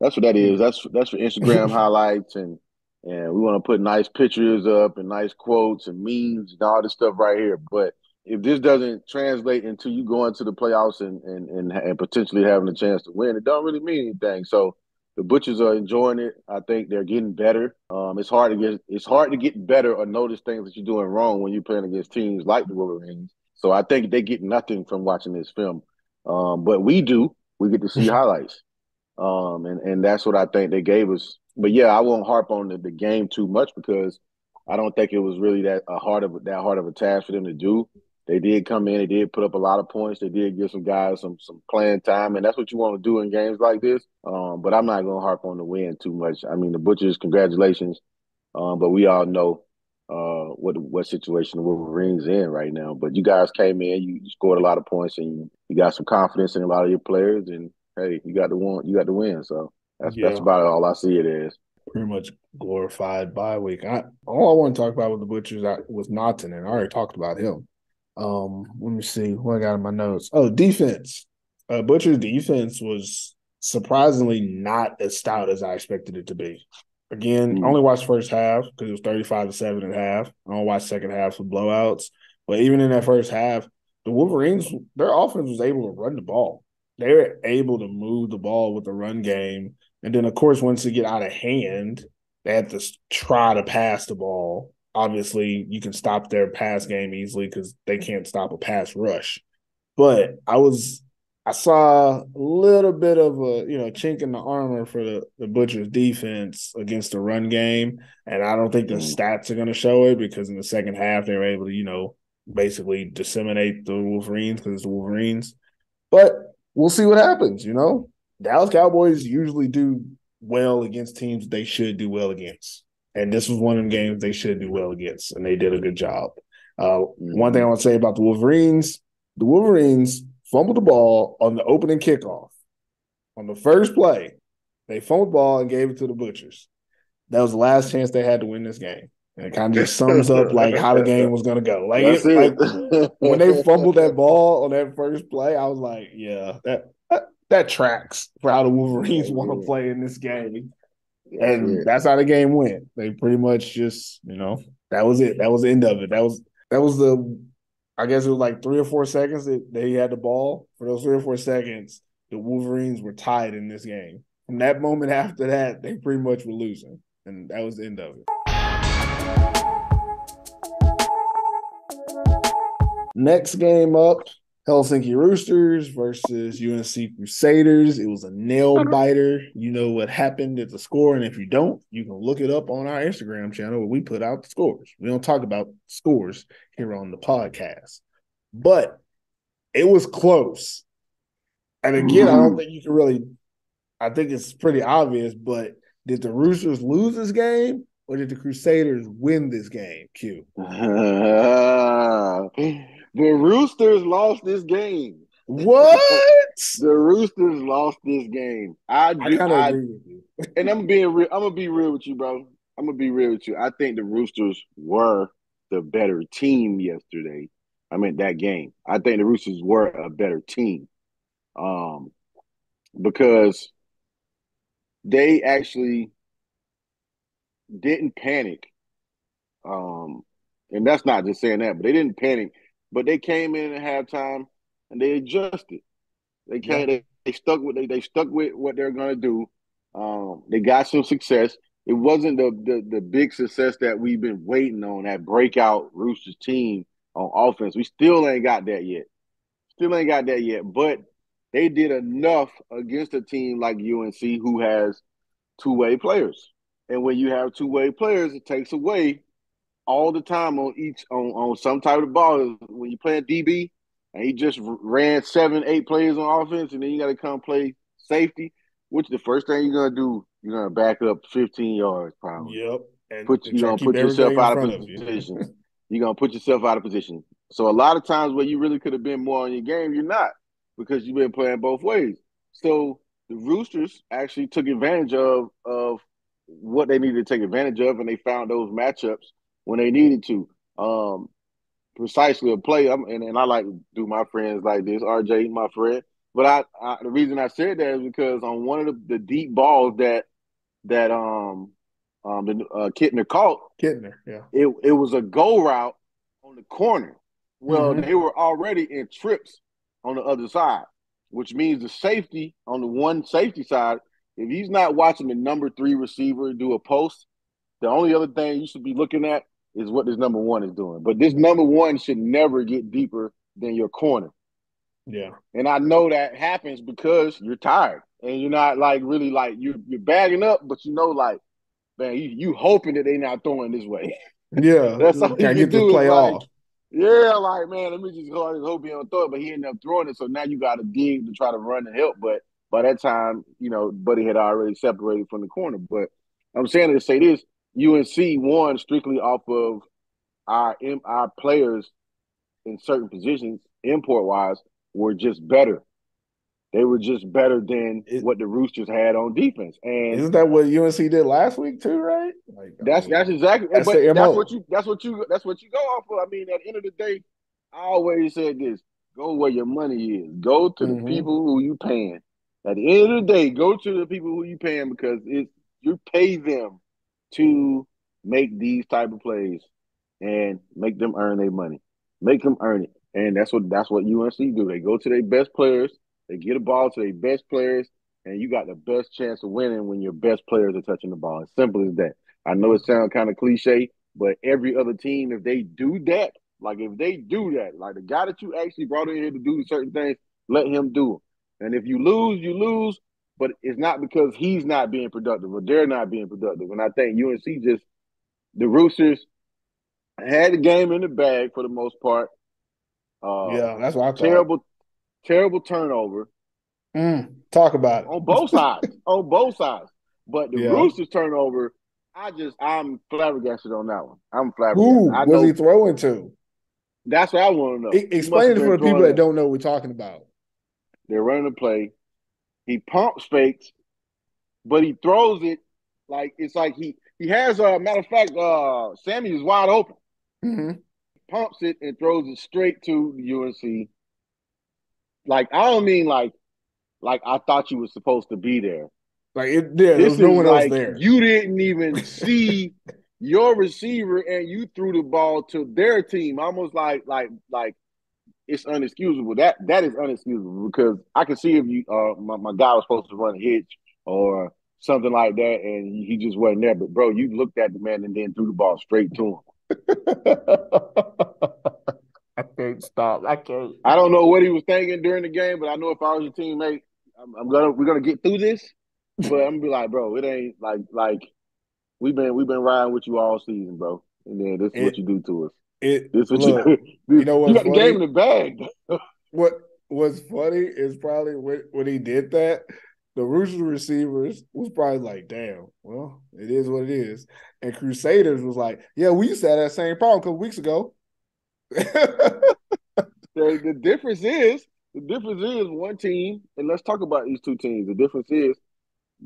That's what that is. That's for Instagram highlights and And we want to put nice pictures up and nice quotes and memes and all this stuff right here. But if this doesn't translate into you going to the playoffs and potentially having a chance to win, it don't really mean anything. So the Butchers are enjoying it. I think they're getting better. It's hard to get better or notice things that you're doing wrong when you're playing against teams like the Wolverines. So I think they get nothing from watching this film. But we do. We get to see highlights. And that's what I think they gave us. But yeah, I won't harp on the game too much because I don't think it was really that hard of a task for them to do. They did come in, they did put up a lot of points, they did give some guys some playing time, and that's what you want to do in games like this. But I'm not gonna harp on the win too much. I mean, the Butchers, congratulations, but we all know what situation the Wolverines in right now. But you guys came in, you scored a lot of points, and you got some confidence in a lot of your players, and hey, you got the win. So that's Yeah, about all I see it as. pretty much glorified bye week. All I want to talk about with the Butchers was Naughton, and I already talked about him. Let me see what I got in my notes. Oh, defense. Butcher's defense was surprisingly not as stout as I expected it to be. Again, I only watched first half because it was 35-7 at half. I don't watch second half with blowouts. But even in that first half, the Wolverines, their offense was able to run the ball. They were able to move the ball with the run game. And then, of course, once it get out of hand, they had to try to pass the ball. Obviously, you can stop their pass game easily because they can't stop a pass rush. But I saw a little bit of a chink in the armor for the Butchers defense against the run game, and I don't think the stats are going to show it because in the second half they were able to basically disseminate the Wolverines because it's the Wolverines. But we'll see what happens. Dallas Cowboys usually do well against teams they should do well against, and this was one of them games they should do well against, and they did a good job. One thing I want to say about the Wolverines fumbled the ball on the opening kickoff. On the first play, they fumbled the ball and gave it to the Butchers. That was the last chance they had to win this game. And it kind of just sums up how the game was going to go. That's it. When they fumbled that ball on that first play, I was like, yeah, that tracks for how the Wolverines want to play in this game. And that's how the game went. They pretty much just, that was it. That was the end of it. That was the I guess it was like 3 or 4 seconds that they had the ball. For those 3 or 4 seconds, the Wolverines were tied in this game. From that moment after that, they pretty much were losing. And that was the end of it. Next game up, Helsinki Roosters versus UNC Crusaders. It was a nail biter. You know what happened at the score, and if you don't, you can look it up on our Instagram channel where we put out the scores. We don't talk about scores here on the podcast, but it was close. And again, I don't think you can really – I think it's pretty obvious, but did the Roosters lose this game or did the Crusaders win this game, Q? The Roosters lost this game. What? The Roosters lost this game. I kind of agree with you. And I'm gonna be real with you, bro. I'm gonna be real with you. I think the Roosters were the better team yesterday. I mean that game. I think the Roosters were a better team. Because they actually didn't panic. And that's not just saying that, but they didn't panic. But they came in at halftime and they adjusted. They stuck with what they're gonna do. They got some success. It wasn't the big success that we've been waiting on, that breakout Roosters team on offense. We still ain't got that yet. But they did enough against a team like UNC who has two-way players. And when you have two-way players, it takes away all the time on some type of ball. When you play a DB and he just ran 7-8 players on offense, and then you got to come play safety, which the first thing you're gonna do, you're gonna back up 15 yards probably. Yep. And you're gonna put yourself out of position. You're gonna put yourself out of position. So a lot of times where you really could have been more on your game, you're not, because you've been playing both ways. So the Roosters actually took advantage of what they needed to take advantage of, and they found those matchups when they needed to. Precisely a play, and I like to do my friends like this. RJ, my friend. But the reason I said that is because on one of the deep balls that Kittner caught. Kittner, yeah. It was a go route on the corner. Well, Mhm. they were already in trips on the other side, which means the safety on the one safety side, if he's not watching the number 3 receiver do a post, the only other thing you should be looking at is what this number 1 is doing. But this number 1 should never get deeper than your corner. Yeah. And I know that happens because you're tired and you're not like really like you're bagging up, but you know, like, man, you hoping that they're not throwing this way. Yeah. That's all Can I you get can this do is play like, off? yeah, like, man, let me just go ahead and hope he don't throw it. But he ended up throwing it. So now you got to dig to try to run and help. But by that time, Buddy had already separated from the corner. But I'm saying to say this, UNC won strictly off of our players in certain positions, import-wise, were just better. They were just better than what the Roosters had on defense. And isn't that what UNC did last week too, right? Like, that's exactly. that's But the that's MO. what you go off of. I mean, at the end of the day, I always said this: go where your money is. Go to the people who you paying. At the end of the day, go to the people who you paying because you pay them to make these type of plays and make them earn their money. Make them earn it, and that's what UNC do. They go to their best players. They get a ball to their best players, and you got the best chance of winning when your best players are touching the ball. As simple as that. I know it sounds kind of cliche, but every other team, if they do that, like the guy that you actually brought in here to do certain things, let him do them. And if you lose, you lose, but it's not because he's not being productive or they're not being productive. And I think UNC the Roosters had the game in the bag for the most part. Yeah, that's what I thought. Terrible turnover. Talk about it. On both sides. On both sides. But the Yeah. Roosters turnover, I'm flabbergasted on that one. I'm flabbergasted. Who was he throwing to? That's what I want to know. Explain it for the people that don't know what we're talking about. They're running a play. He pumps fakes, but he throws it like it's like he has matter of fact, Sammy is wide open. Mm-hmm. Pumps it and throws it straight to UNC. Like, I don't mean like I thought you were supposed to be there. Like there was no one else there. You didn't even see your receiver and you threw the ball to their team. Almost like it's unexcusable. That is unexcusable because I can see if you my guy was supposed to run a hitch or something like that and he just wasn't there. But bro, you looked at the man and then threw the ball straight to him. I can't stop. I can't. I don't know what he was thinking during the game, but I know if I was your teammate, we're gonna get through this. But I'm gonna be like, bro, it ain't like we've been riding with you all season, bro. And then this is what you do to us. This what look, you know what's you got funny? the game in the bag. What's funny is probably when he did that, the Roosters receivers was probably like, damn, well, it is what it is. And Crusaders was like, yeah, we used to have that same problem a couple weeks ago. The difference is one team, and let's talk about these two teams. The difference is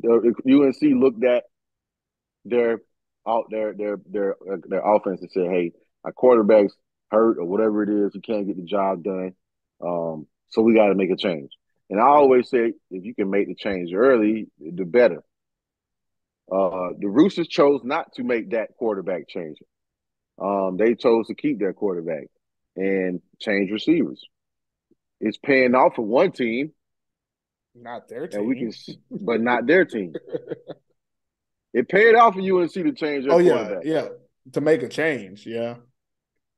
UNC looked at their offense and said, hey, our quarterback's hurt or whatever it is, you can't get the job done. So we got to make a change. And I always say, if you can make the change early, the better. The Roosters chose not to make that quarterback change. They chose to keep their quarterback and change receivers. It's paying off for one team. Not their team. But not their team. It paid off for UNC to change their quarterback. Yeah. To make a change, yeah.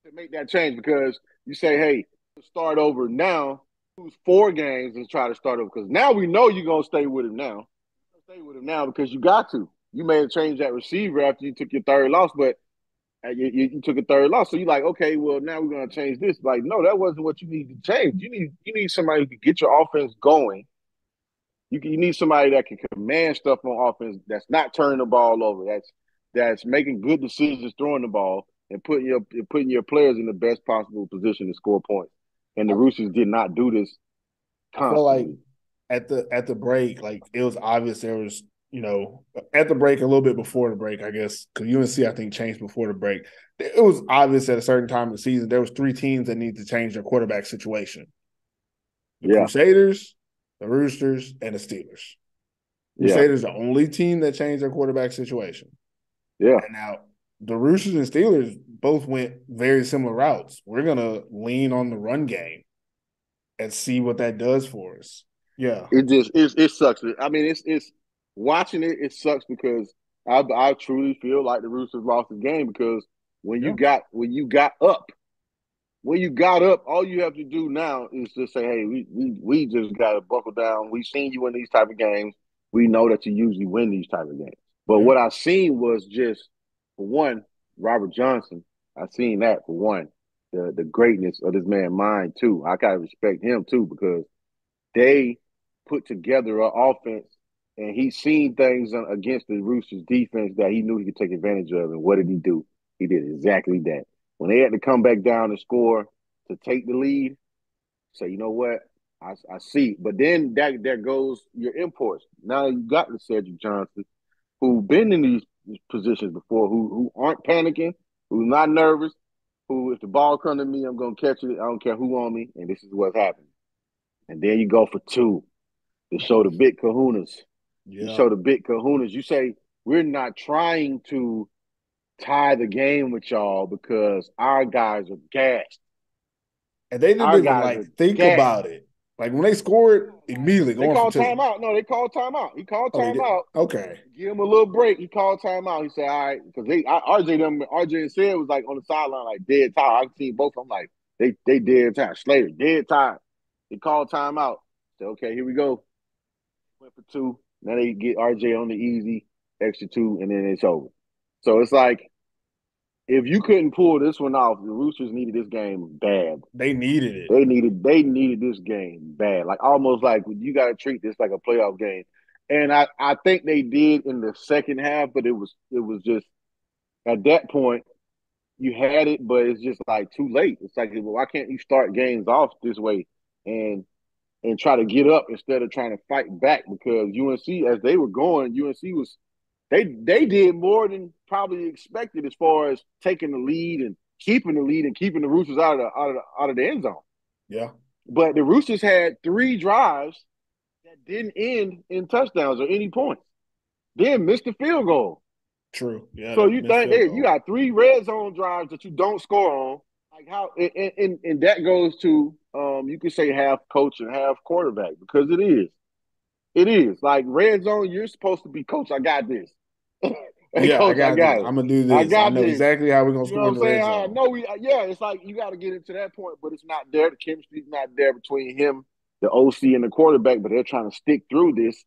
To make that change because you say, hey, start over now, lose 4 games and try to start over. Because now we know you're going to stay with him now. Stay with him now because you got to. You may have changed that receiver after you took your third loss, but you took a third loss. So you're like, okay, well, now we're going to change this. Like, no, that wasn't what you need to change. You need somebody who can get your offense going. You need somebody that can command stuff on offense that's not turning the ball over, that's making good decisions throwing the ball and putting your players in the best possible position to score points. And the Roosters did not do this constantly. I feel like at the break, like it was obvious there was, at the break, a little bit before the break, I guess, because UNC, I think, changed before the break. It was obvious at a certain time of the season there was 3 teams that need to change their quarterback situation. The Crusaders, the Roosters, and the Steelers. Crusaders are the only team that changed their quarterback situation. Yeah. And now the Roosters and Steelers both went very similar routes. We're gonna lean on the run game and see what that does for us. Yeah. It sucks. I mean, it's watching it. It sucks because I truly feel like the Roosters lost the game because when you got up, all you have to do now is just say, hey, we just got to buckle down. We've seen you in these type of games. We know that you usually win these type of games. But what I seen was just, for one, Robert Johnson. I seen that, for one, the greatness of this man's mind too. I gotta respect him too because they put together an offense, and he seen things against the Roosters defense that he knew he could take advantage of. And what did he do? He did exactly that. When they had to come back down and score to take the lead, say, you know what? I see. But then there goes your imports. Now you got the Cedric Johnson, who been in these positions before, who aren't panicking, who's not nervous, who if the ball come to me, I'm gonna catch it. I don't care who on me, and this is what's happening. And then you go for two to show the big kahunas. Yeah. You show the big kahunas. You say, we're not trying to tie the game with y'all because our guys are gassed. And they didn't even think about it. Like when they scored, immediately they called timeout. No, they called timeout. He called timeout. Okay. Give him a little break. He called timeout. He said, all right, because RJ and Sid was like on the sideline, like dead tired. I've seen both of them like they dead tired. Slater, dead tired. He called timeout. Said, okay, here we go. Went for two. Now they get RJ on the easy, extra two, and then it's over. So it's like, if you couldn't pull this one off, the Roosters needed this game bad. They needed it. They needed this game bad. Like almost like you got to treat this like a playoff game. And I think they did in the second half, but it was just at that point you had it, but it's just like too late. It's like, well, why can't you start games off this way and try to get up instead of trying to fight back? Because UNC, as they were going, UNC was they did more than probably expected as far as taking the lead and keeping the Roosters out of the end zone. Yeah. But the Roosters had 3 drives that didn't end in touchdowns or any points. Then missed the field goal. True. Yeah. So you think, hey, you got 3 red zone drives that you don't score on. Like how and that goes to you could say half coach and half quarterback, because it is. It is. Like red zone, you're supposed to be, coach, I got this. Hey, yeah, coach, I got it. it. I'm gonna do this. I got know this. Exactly how we're gonna You know score in the red zone. I know it's like you got to get into that point, but it's not there. The chemistry's not there between him, the OC, and the quarterback, but they're trying to stick through this.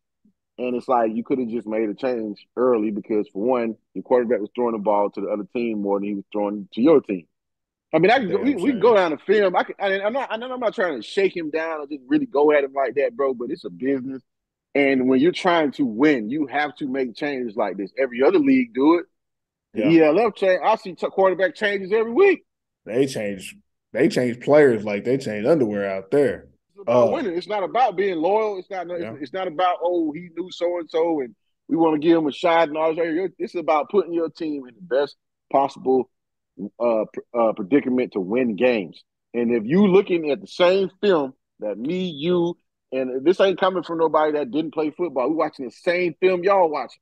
And it's like you could have just made a change early because, for one, your quarterback was throwing the ball to the other team more than he was throwing to your team. I mean, we can go down the film. I'm not trying to shake him down or just really go at him like that, bro. But it's a business, and when you're trying to win, you have to make changes like this. Every other league do it. The ELF change. I see quarterback changes every week. They change players like they change underwear out there. It's about winning. It's not about being loyal. It's not. It's not about, oh, he knew so and so and we want to give him a shot and all this. It's about putting your team in the best possible predicament to win games. And if you looking at the same film that me, you, and this ain't coming from nobody that didn't play football. We watching the same film y'all watching.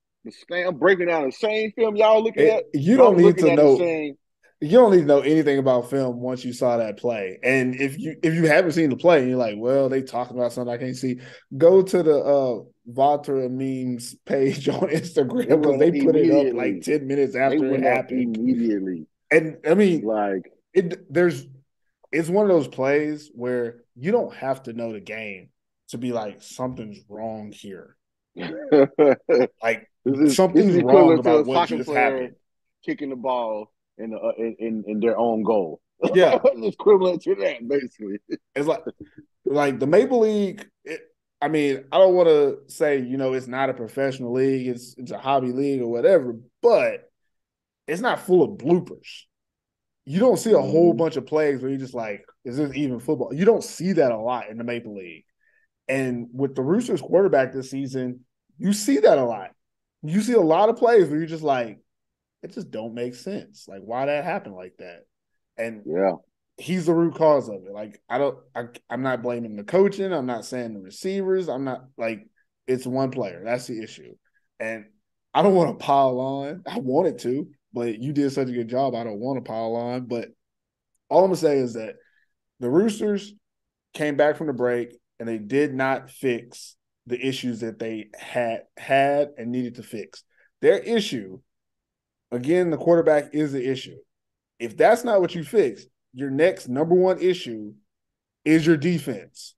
I'm breaking down the same film y'all looking at. You don't need to know. You don't need to know anything about film once you saw that play. And if you haven't seen the play and you're like, well, they talking about something I can't see, go to the Valtra memes page on Instagram because they put it up like 10 minutes after it happened. Immediately. And I mean, like it's one of those plays where you don't have to know the game to be like, something's wrong here. Like something's wrong about what just happened. Kicking the ball in their own goal. Yeah. It's equivalent to that, basically. It's like the Maple League, I mean, I don't want to say, it's not a professional league, it's a hobby league or whatever, but it's not full of bloopers. You don't see a whole bunch of plays where you're just like, is this even football? You don't see that a lot in the Maple League. And with the Roosters quarterback this season, you see that a lot. You see a lot of plays where you're just like, it just don't make sense. Like, why that happened like that? And he's the root cause of it. Like, I'm not blaming the coaching. I'm not saying the receivers. I'm not, like, it's one player. That's the issue. And I don't want to pile on. I wanted to, but you did such a good job. I don't want to pile on. But all I'm gonna say is that the Roosters came back from the break and they did not fix the issues that they had and needed to fix. Their issue, again, the quarterback is the issue. If that's not what you fix, your next number one issue is your defense.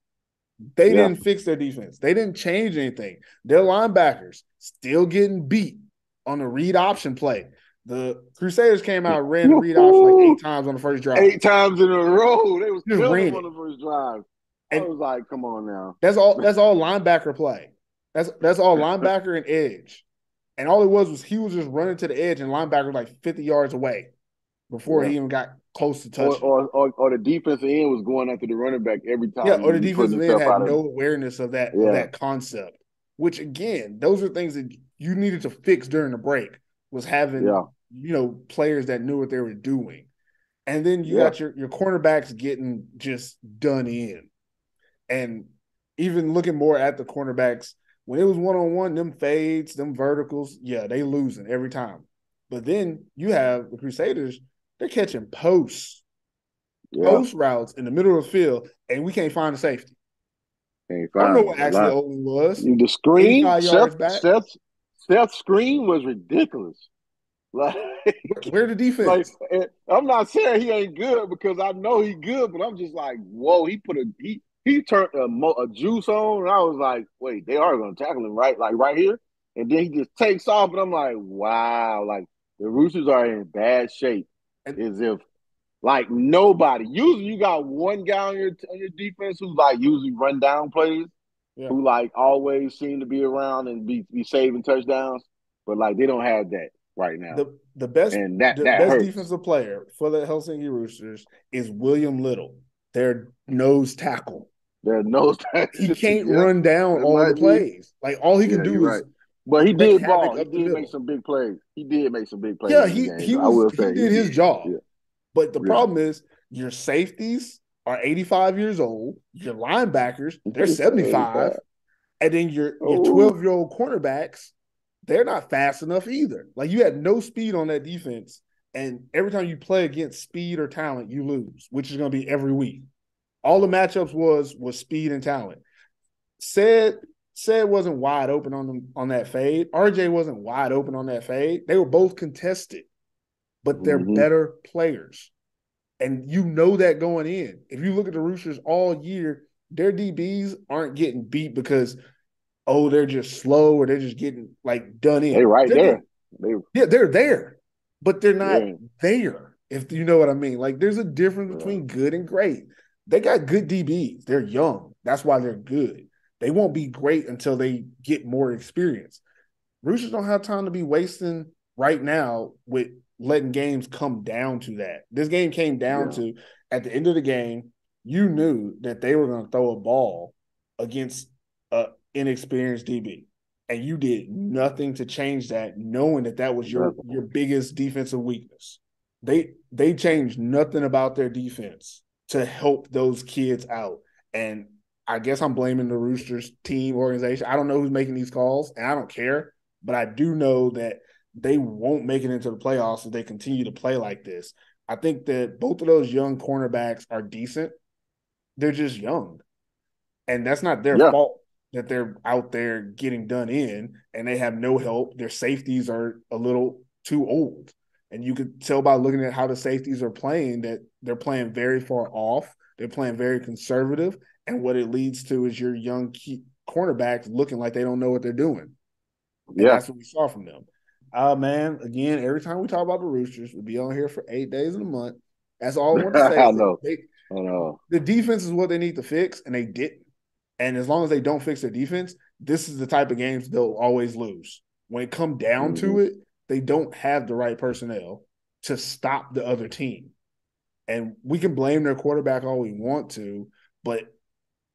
They didn't fix their defense. They didn't change anything. Their linebackers still getting beat on the read option play. The Crusaders came out and ran the read option like 8 times on the first drive. 8 times in a row. They was just killing them on the first drive. And I was like, come on now. That's all linebacker play. That's all linebacker and edge. And all it was he was just running to the edge and linebacker was like 50 yards away before he even got close to touching. Or the defensive end was going after the running back every time. Yeah, or the defensive end had no awareness of that concept. Which again, those are things that you needed to fix during the break. Was having players that knew what they were doing, and then you got your cornerbacks getting just done in, and even looking more at the cornerbacks when it was 1-on-1, them fades, them verticals, they losing every time. But then you have the Crusaders; they're catching post routes in the middle of the field, and we can't find a safety. I don't know what actually Olin was. The screen, 85 yards back. Seth's screen was ridiculous. Like, where the defense? Like, I'm not saying he ain't good because I know he's good, but I'm just like, whoa, he turned a juice on, and I was like, wait, they are going to tackle him right here, and then he just takes off, and I'm like, wow, like the Roosters are in bad shape, as if like nobody. Usually, you got one guy on your defense who's like usually run down plays. Who like always seem to be around and be saving touchdowns, but like they don't have that right now. The best hurts. defensive player for the Helsinki Roosters is William Little, their nose tackle. He can't run down all the plays. Like all he can do is. But he did ball. He did make some big plays. Yeah, he did his job. Yeah. But the problem is your safeties are 85 years old. Your linebackers, they're 75. And then your 12-year-old cornerbacks, they're not fast enough either. Like you had no speed on that defense. And every time you play against speed or talent, you lose, which is going to be every week. All the matchups was speed and talent. Said wasn't wide open on that fade. RJ wasn't wide open on that fade. They were both contested, but they're better players. And you know that going in. If you look at the Roosters all year, their DBs aren't getting beat because, they're just slow or they're just getting like done in. They're they're there, but they're not there, if you know what I mean. Like there's a difference between good and great. They got good DBs. They're young. That's why they're good. They won't be great until they get more experience. Roosters don't have time to be wasting right now with letting games come down to that. This game came down to, at the end of the game, you knew that they were going to throw a ball against an inexperienced DB. And you did nothing to change that, knowing that was your biggest defensive weakness. They changed nothing about their defense to help those kids out. And I guess I'm blaming the Roosters team organization. I don't know who's making these calls, and I don't care. But I do know that they won't make it into the playoffs if they continue to play like this. I think that both of those young cornerbacks are decent. They're just young. And that's not their fault that they're out there getting done in and they have no help. Their safeties are a little too old. And you could tell by looking at how the safeties are playing that they're playing very far off. They're playing very conservative. And what it leads to is your young cornerbacks looking like they don't know what they're doing. And that's what we saw from them. Man, again, every time we talk about the Roosters, we'll be on here for 8 days in a month. That's all I want to say. I know. The defense is what they need to fix, and they didn't. And as long as they don't fix their defense, this is the type of games they'll always lose. When it comes down to it, they don't have the right personnel to stop the other team. And we can blame their quarterback all we want to, but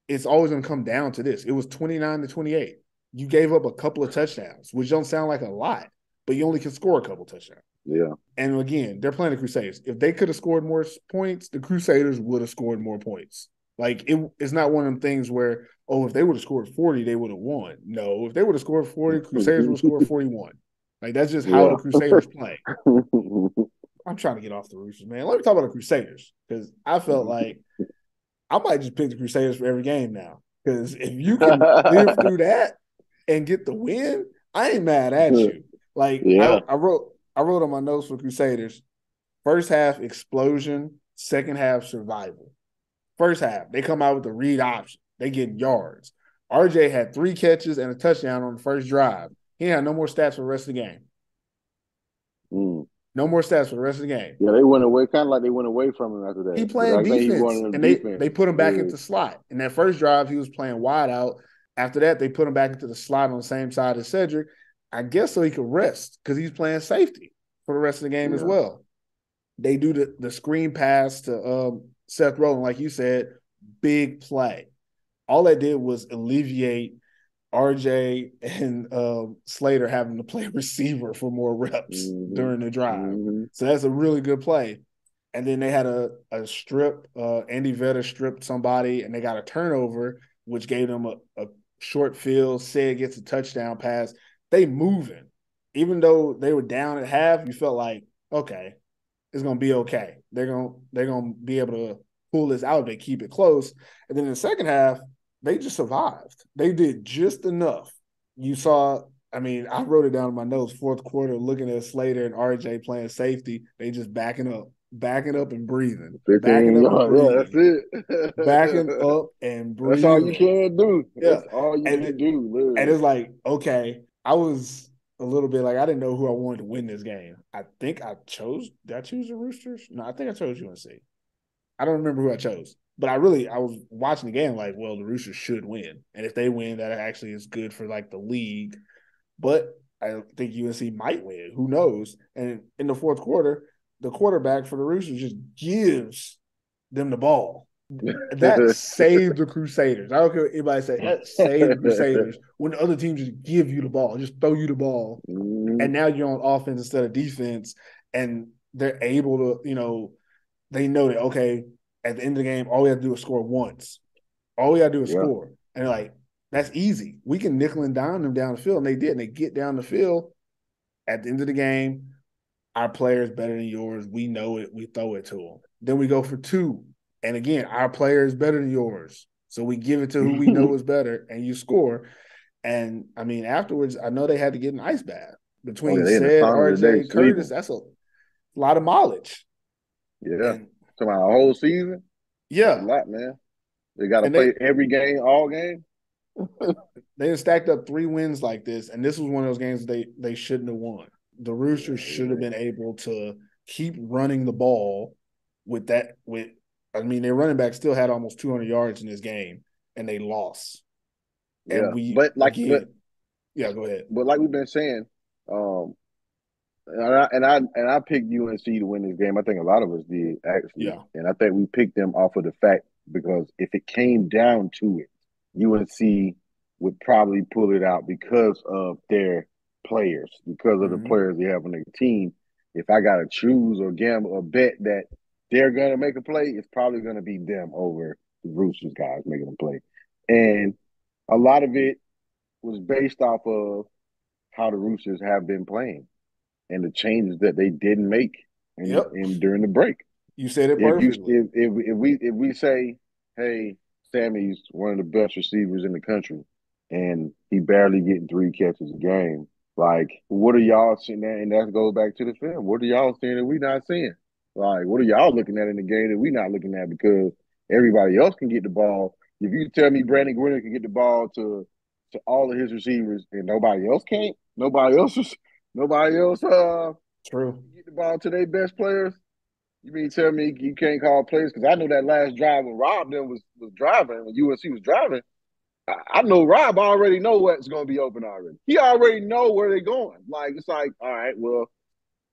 it's always going to come down to this. It was 29-28. You gave up a couple of touchdowns, which don't sound like a lot, but you only can score a couple touchdowns. Yeah. And again, they're playing the Crusaders. If they could have scored more points, the Crusaders would have scored more points. Like, it's not one of them things where, if they would have scored 40, they would have won. No, if they would have scored 40, Crusaders would have scored 41. Like, that's just how the Crusaders play. I'm trying to get off the Roosters, man. Let me talk about the Crusaders, because I felt like I might just pick the Crusaders for every game now. Because if you can live through that and get the win, I ain't mad at you. Like, I wrote on my notes for Crusaders, first half explosion, second half survival. First half, they come out with the read option. They get yards. RJ had 3 catches and a touchdown on the first drive. He had no more stats for the rest of the game. No more stats for the rest of the game. Yeah, they went away, kind of like they went away from him after that. He playing defense, and they put him back into slot. In that first drive, he was playing wide out. After that, they put him back into the slot on the same side as Cedric, I guess so he could rest, because he's playing safety for the rest of the game as well. They do the screen pass to Seth Rollins, like you said, big play. All that did was alleviate RJ and Slater having to play receiver for more reps during the drive. So that's a really good play. And then they had a strip. Andy Vetter stripped somebody, and they got a turnover, which gave them a short field. Said gets a touchdown pass. They moving. Even though they were down at half, you felt like, okay, it's going to be okay. They're going to be able to pull this out. They keep it close. And then in the second half, they just survived. They did just enough. You saw, I mean, I wrote it down in my notes, fourth quarter, looking at Slater and RJ playing safety. They just backing up and breathing. Backing up and breathing. Yeah, that's it. Backing up and breathing. That's all you can do. Yeah. That's all you can do, literally. And it's like, okay, I was a little bit like, I didn't know who I wanted to win this game. Did I choose the Roosters? No, I think I chose UNC. I don't remember who I chose. But I was watching the game like, well, the Roosters should win. And if they win, that actually is good for, like, the league. But I think UNC might win. Who knows? And in the fourth quarter, the quarterback for the Roosters just gives them the ball. That saved the Crusaders. I don't care what anybody say. That saved the Crusaders when the other team just give you the ball, just throw you the ball. And now you're on offense instead of defense. And they're able to, they know that, okay, at the end of the game, all we have to do is score once. All we got to do is score. And like, that's easy. We can nickel and dime them down the field. And they did. And they get down the field. At the end of the game, our player is better than yours. We know it. We throw it to them. Then we go for 2. And again, our player is better than yours. So we give it to who we know is better, and you score. And, I mean, afterwards, I know they had to get an ice bath. Between Sid, RJ, Curtis, that's a lot of mileage. Yeah. And, talking about a whole season? Yeah. That's a lot, man. They got to play every game, all game. They had stacked up 3 wins like this, and this was one of those games they shouldn't have won. The Roosters should have been able to keep running the ball with that. I mean, their running back still had almost 200 yards in this game, and they lost. And go ahead. But like we've been saying, and I picked UNC to win this game. I think a lot of us did, actually. Yeah. And I think we picked them off of the fact, because if it came down to it, UNC would probably pull it out because of their players, because of the players they have on their team. If I got to choose or gamble or bet that they're going to make a play, it's probably going to be them over the Roosters guys making a play. And a lot of it was based off of how the Roosters have been playing and the changes that they didn't make during the break. You said it perfectly. If we say, hey, Sammy's one of the best receivers in the country, and he barely getting 3 catches a game, like, what are y'all seeing there? And that goes back to the film. What are y'all seeing that we not seeing? Like, what are y'all looking at in the game that we not looking at? Because everybody else can get the ball. If you tell me Brandon Grinner can get the ball to all of his receivers and nobody else can't, nobody else True. Get the ball to their best players. You mean tell me you can't call plays? Because I know that last drive when Rob then was driving, when UNC was driving, I know Rob already know what's going to be open already. He already know where they're going. Like, it's like, all right, well,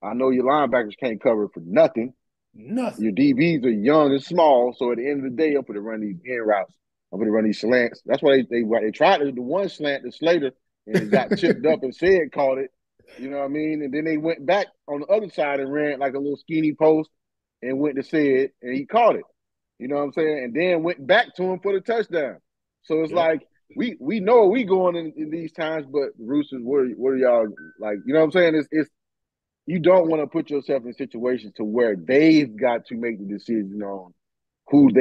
I know your linebackers can't cover for nothing. Your DBs are young and small, so at the end of the day, I'm going to run these in routes. I'm going to run these slants. That's why they tried to do the one slant to Slater, and it got chipped up and said caught it. You know what I mean? And then they went back on the other side and ran like a little skinny post and went to Sid, and he caught it. You know what I'm saying? And then went back to him for the touchdown. So it's like we know we going in these times, but Roosters, what are y'all like? You know what I'm saying? It's you don't want to put yourself in situations to where they've got to make the decision on who's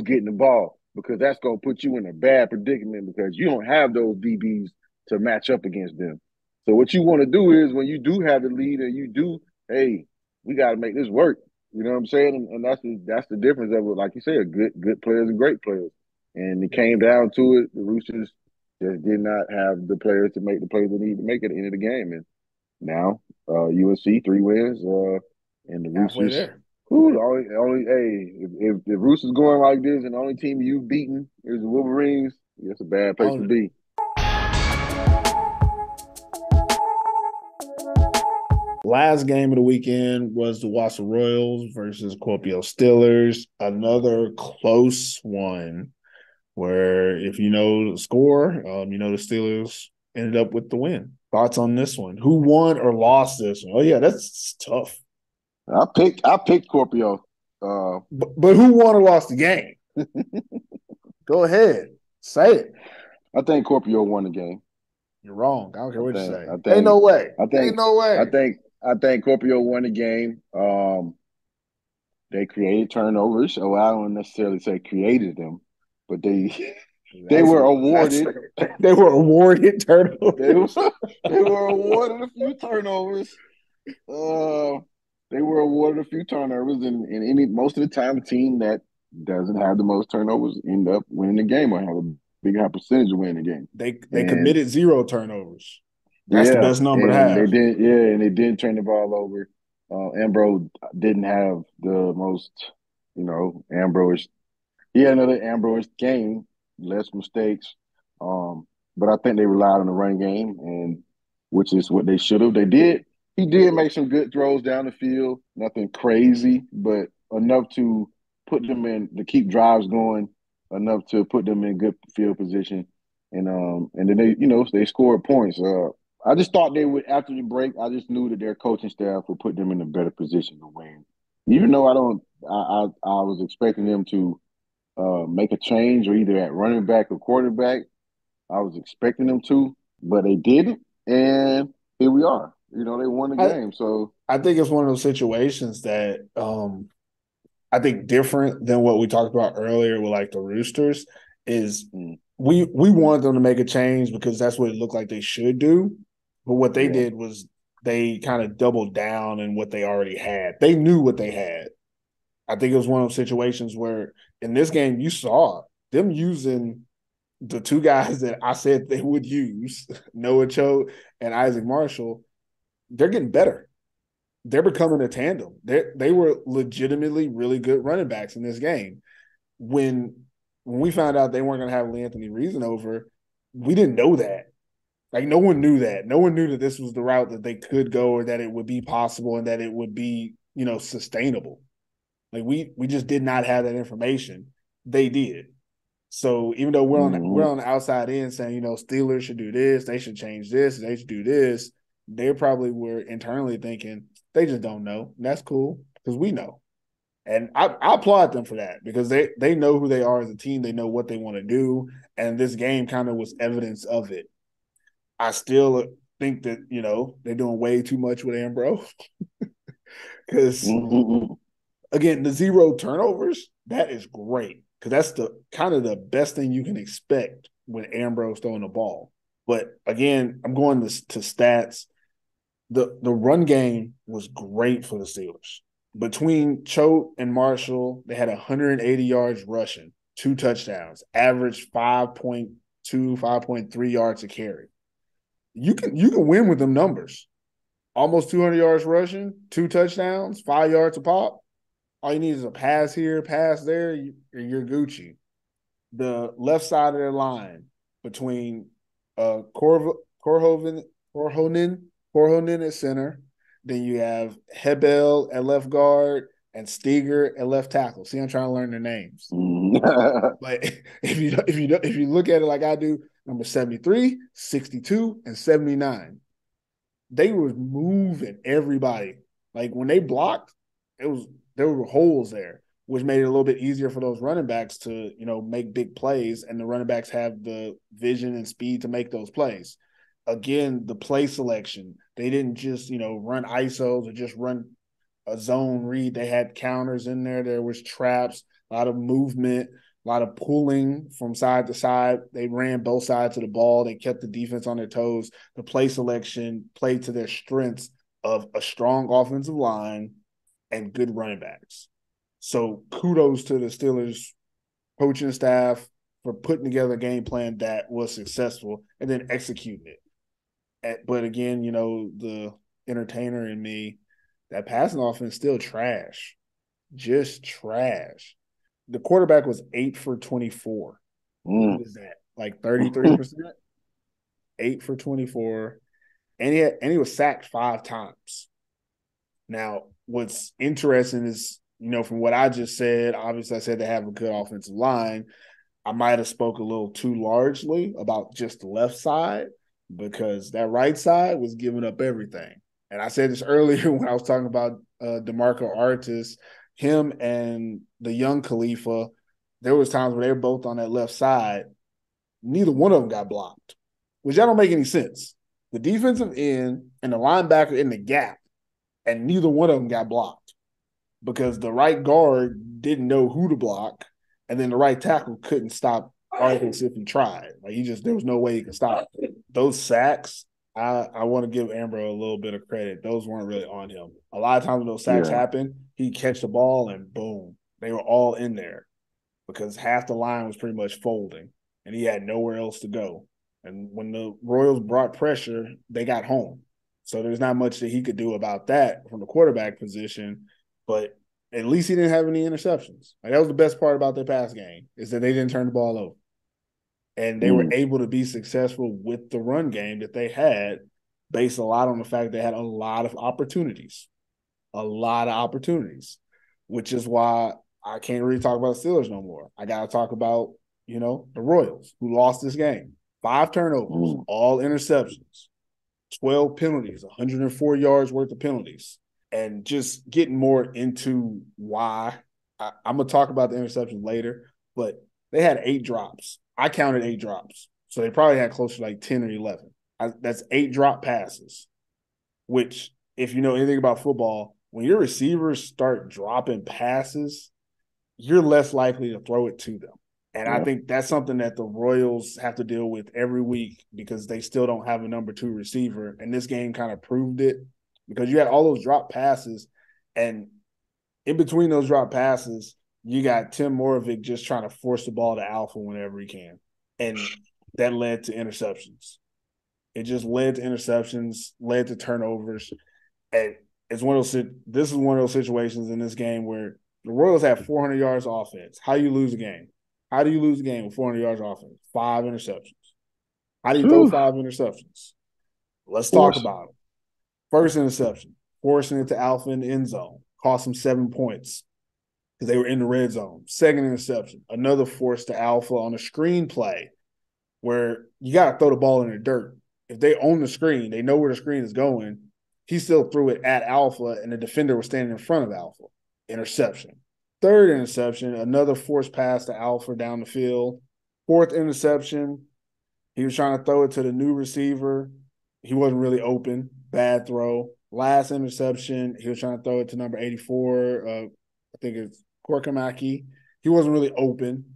getting the ball, because that's gonna put you in a bad predicament because you don't have those DBs to match up against them. So what you want to do is when you do have the lead and you do, hey, we got to make this work. You know what I'm saying? And that's the difference of it. Like you said, good players and great players. And it came down to it. The Roosters just did not have the players to make the plays they need to make at the end of the game. And now UNC 3 wins, and the Halfway Roosters. there. Who only hey, if the Roosters going like this and the only team you've beaten is the Wolverines, it's a bad place to be. Last game of the weekend was the Wausau Royals versus Kuopio Steelers. Another close one where if you know the score, you know the Steelers ended up with the win. Thoughts on this one? Who won or lost this one? Oh, yeah, that's tough. I picked Kuopio. But who won or lost the game? Go ahead. Say it. I think Kuopio won the game. You're wrong. I don't care what you say. Ain't no way. Ain't no way. I think Kuopio won the game. They created turnovers. Oh, I don't necessarily say created them, but they were awarded. They were awarded turnovers. They were awarded a few turnovers. They were awarded a few turnovers, and most of the time, the team that doesn't have the most turnovers end up winning the game or have a bigger percentage of winning the game. They committed 0 turnovers. That's the best number to have. They did, and they didn't turn the ball over. Ambrose didn't have the most, Ambrose. He had another Ambrose game, less mistakes. But I think they relied on the run game, and which is what they should have. He did make some good throws down the field, nothing crazy, but enough to to keep drives going, enough to put them in good field position. And then they scored points. I just thought they would, after the break, I just knew that their coaching staff would put them in a better position to win. Even though I was expecting them to make a change or either at running back or quarterback. I was expecting them to, but they didn't. And here we are. They won the game. So I think it's one of those situations that I think different than what we talked about earlier with like the Roosters is we wanted them to make a change because that's what it looked like they should do. But what they did was they kind of doubled down in what they already had. They knew what they had. I think it was one of those situations where in this game you saw them using the 2 guys that I said they would use, Noah Cho and Isaac Marshall. They're getting better. They're becoming a tandem. They were legitimately really good running backs in this game. When we found out they weren't going to have Anthony Reason over, we didn't know that. Like, no one knew that. No one knew that this was the route that they could go or that it would be possible and that it would be, sustainable. Like, we just did not have that information. They did. So even though we're on the outside in saying, Steelers should do this, they should change this, they should do this, they probably were internally thinking they just don't know. And that's cool because we know. And I applaud them for that because they know who they are as a team. They know what they want to do. And this game kind of was evidence of it. I still think that, they're doing way too much with Ambrose because, again, the 0 turnovers, that is great because that's the kind of the best thing you can expect when Ambrose throwing the ball. But, again, I'm going to stats. The run game was great for the Steelers. Between Choate and Marshall, they had 180 yards rushing, 2 touchdowns, average 5.2, 5.3 yards a carry. You can win with them numbers. Almost 200 yards rushing, 2 touchdowns, 5 yards a pop. All you need is a pass here, pass there, you're Gucci. The left side of their line between Korhonen at center, then you have Hebel at left guard and Steger at left tackle. See, I'm trying to learn their names. Like if you look at it like I do, number 73, 62, and 79. They were moving everybody. Like when they blocked, there were holes there. which made it a little bit easier for those running backs to, make big plays, and the running backs have the vision and speed to make those plays. Again, the play selection, they didn't just, run ISOs or just run a zone read. They had counters in there. There was traps, a lot of movement, a lot of pulling from side to side. They ran both sides of the ball. They kept the defense on their toes. The play selection played to their strengths of a strong offensive line and good running backs. So kudos to the Steelers coaching staff for putting together a game plan that was successful and then executing it. But again, the entertainer in me, that passing offense still trash, just trash. The quarterback was 8 for 24. What is that? Like 33%? 8 for 24. And he was sacked 5 times. Now, what's interesting is, from what I just said, obviously I said they have a good offensive line. I might have spoke a little too largely about just the left side, because that right side was giving up everything. And I said this earlier when I was talking about DeMarco Artis, him and the young Khalifa, there was times where they were both on that left side. Neither one of them got blocked, which that don't make any sense. The defensive end and the linebacker in the gap, and neither one of them got blocked because the right guard didn't know who to block, and then the right tackle couldn't stop Artis if he tried. Like, there was no way he could stop it. Those sacks, I want to give Ambrose a little bit of credit. Those weren't really on him. A lot of times when those sacks happen, he'd catch the ball and boom, they were all in there because half the line was pretty much folding and he had nowhere else to go. And when the Royals brought pressure, they got home. So there's not much that he could do about that from the quarterback position, but at least he didn't have any interceptions. Like, that was the best part about their pass game, is that they didn't turn the ball over. And they were able to be successful with the run game that they had, based a lot on the fact they had a lot of opportunities, which is why I can't really talk about the Steelers no more. I got to talk about, the Royals, who lost this game. 5 turnovers, all interceptions, 12 penalties, 104 yards worth of penalties, and just getting more into why. I'm going to talk about the interceptions later, but they had 8 drops. I counted 8 drops. So they probably had close to like 10 or 11. That's 8 drop passes, which, if you know anything about football, when your receivers start dropping passes, you're less likely to throw it to them. And I think that's something that the Royals have to deal with every week because they still don't have a number 2 receiver. And this game kind of proved it, because you had all those drop passes, and in between those drop passes, you got Tim Moravec just trying to force the ball to Alpha whenever he can. And that led to interceptions. It just led to interceptions, led to turnovers. And this is one of those situations in this game where the Royals have 400 yards of offense. How do you lose a game? How do you lose a game with 400 yards of offense? 5 interceptions. How do you throw 5 interceptions? Let's talk about them. First interception, forcing it to Alpha in the end zone. Cost them 7 points because they were in the red zone. Second interception, another force to Alpha on a screen play where you got to throw the ball in the dirt. If they own the screen, they know where the screen is going. He still threw it at Alpha, and the defender was standing in front of Alpha. Interception. Third interception, another forced pass to Alpha down the field. Fourth interception, he was trying to throw it to the new receiver. He wasn't really open. Bad throw. Last interception, he was trying to throw it to number 84. I think it's Korkamaki. He wasn't really open.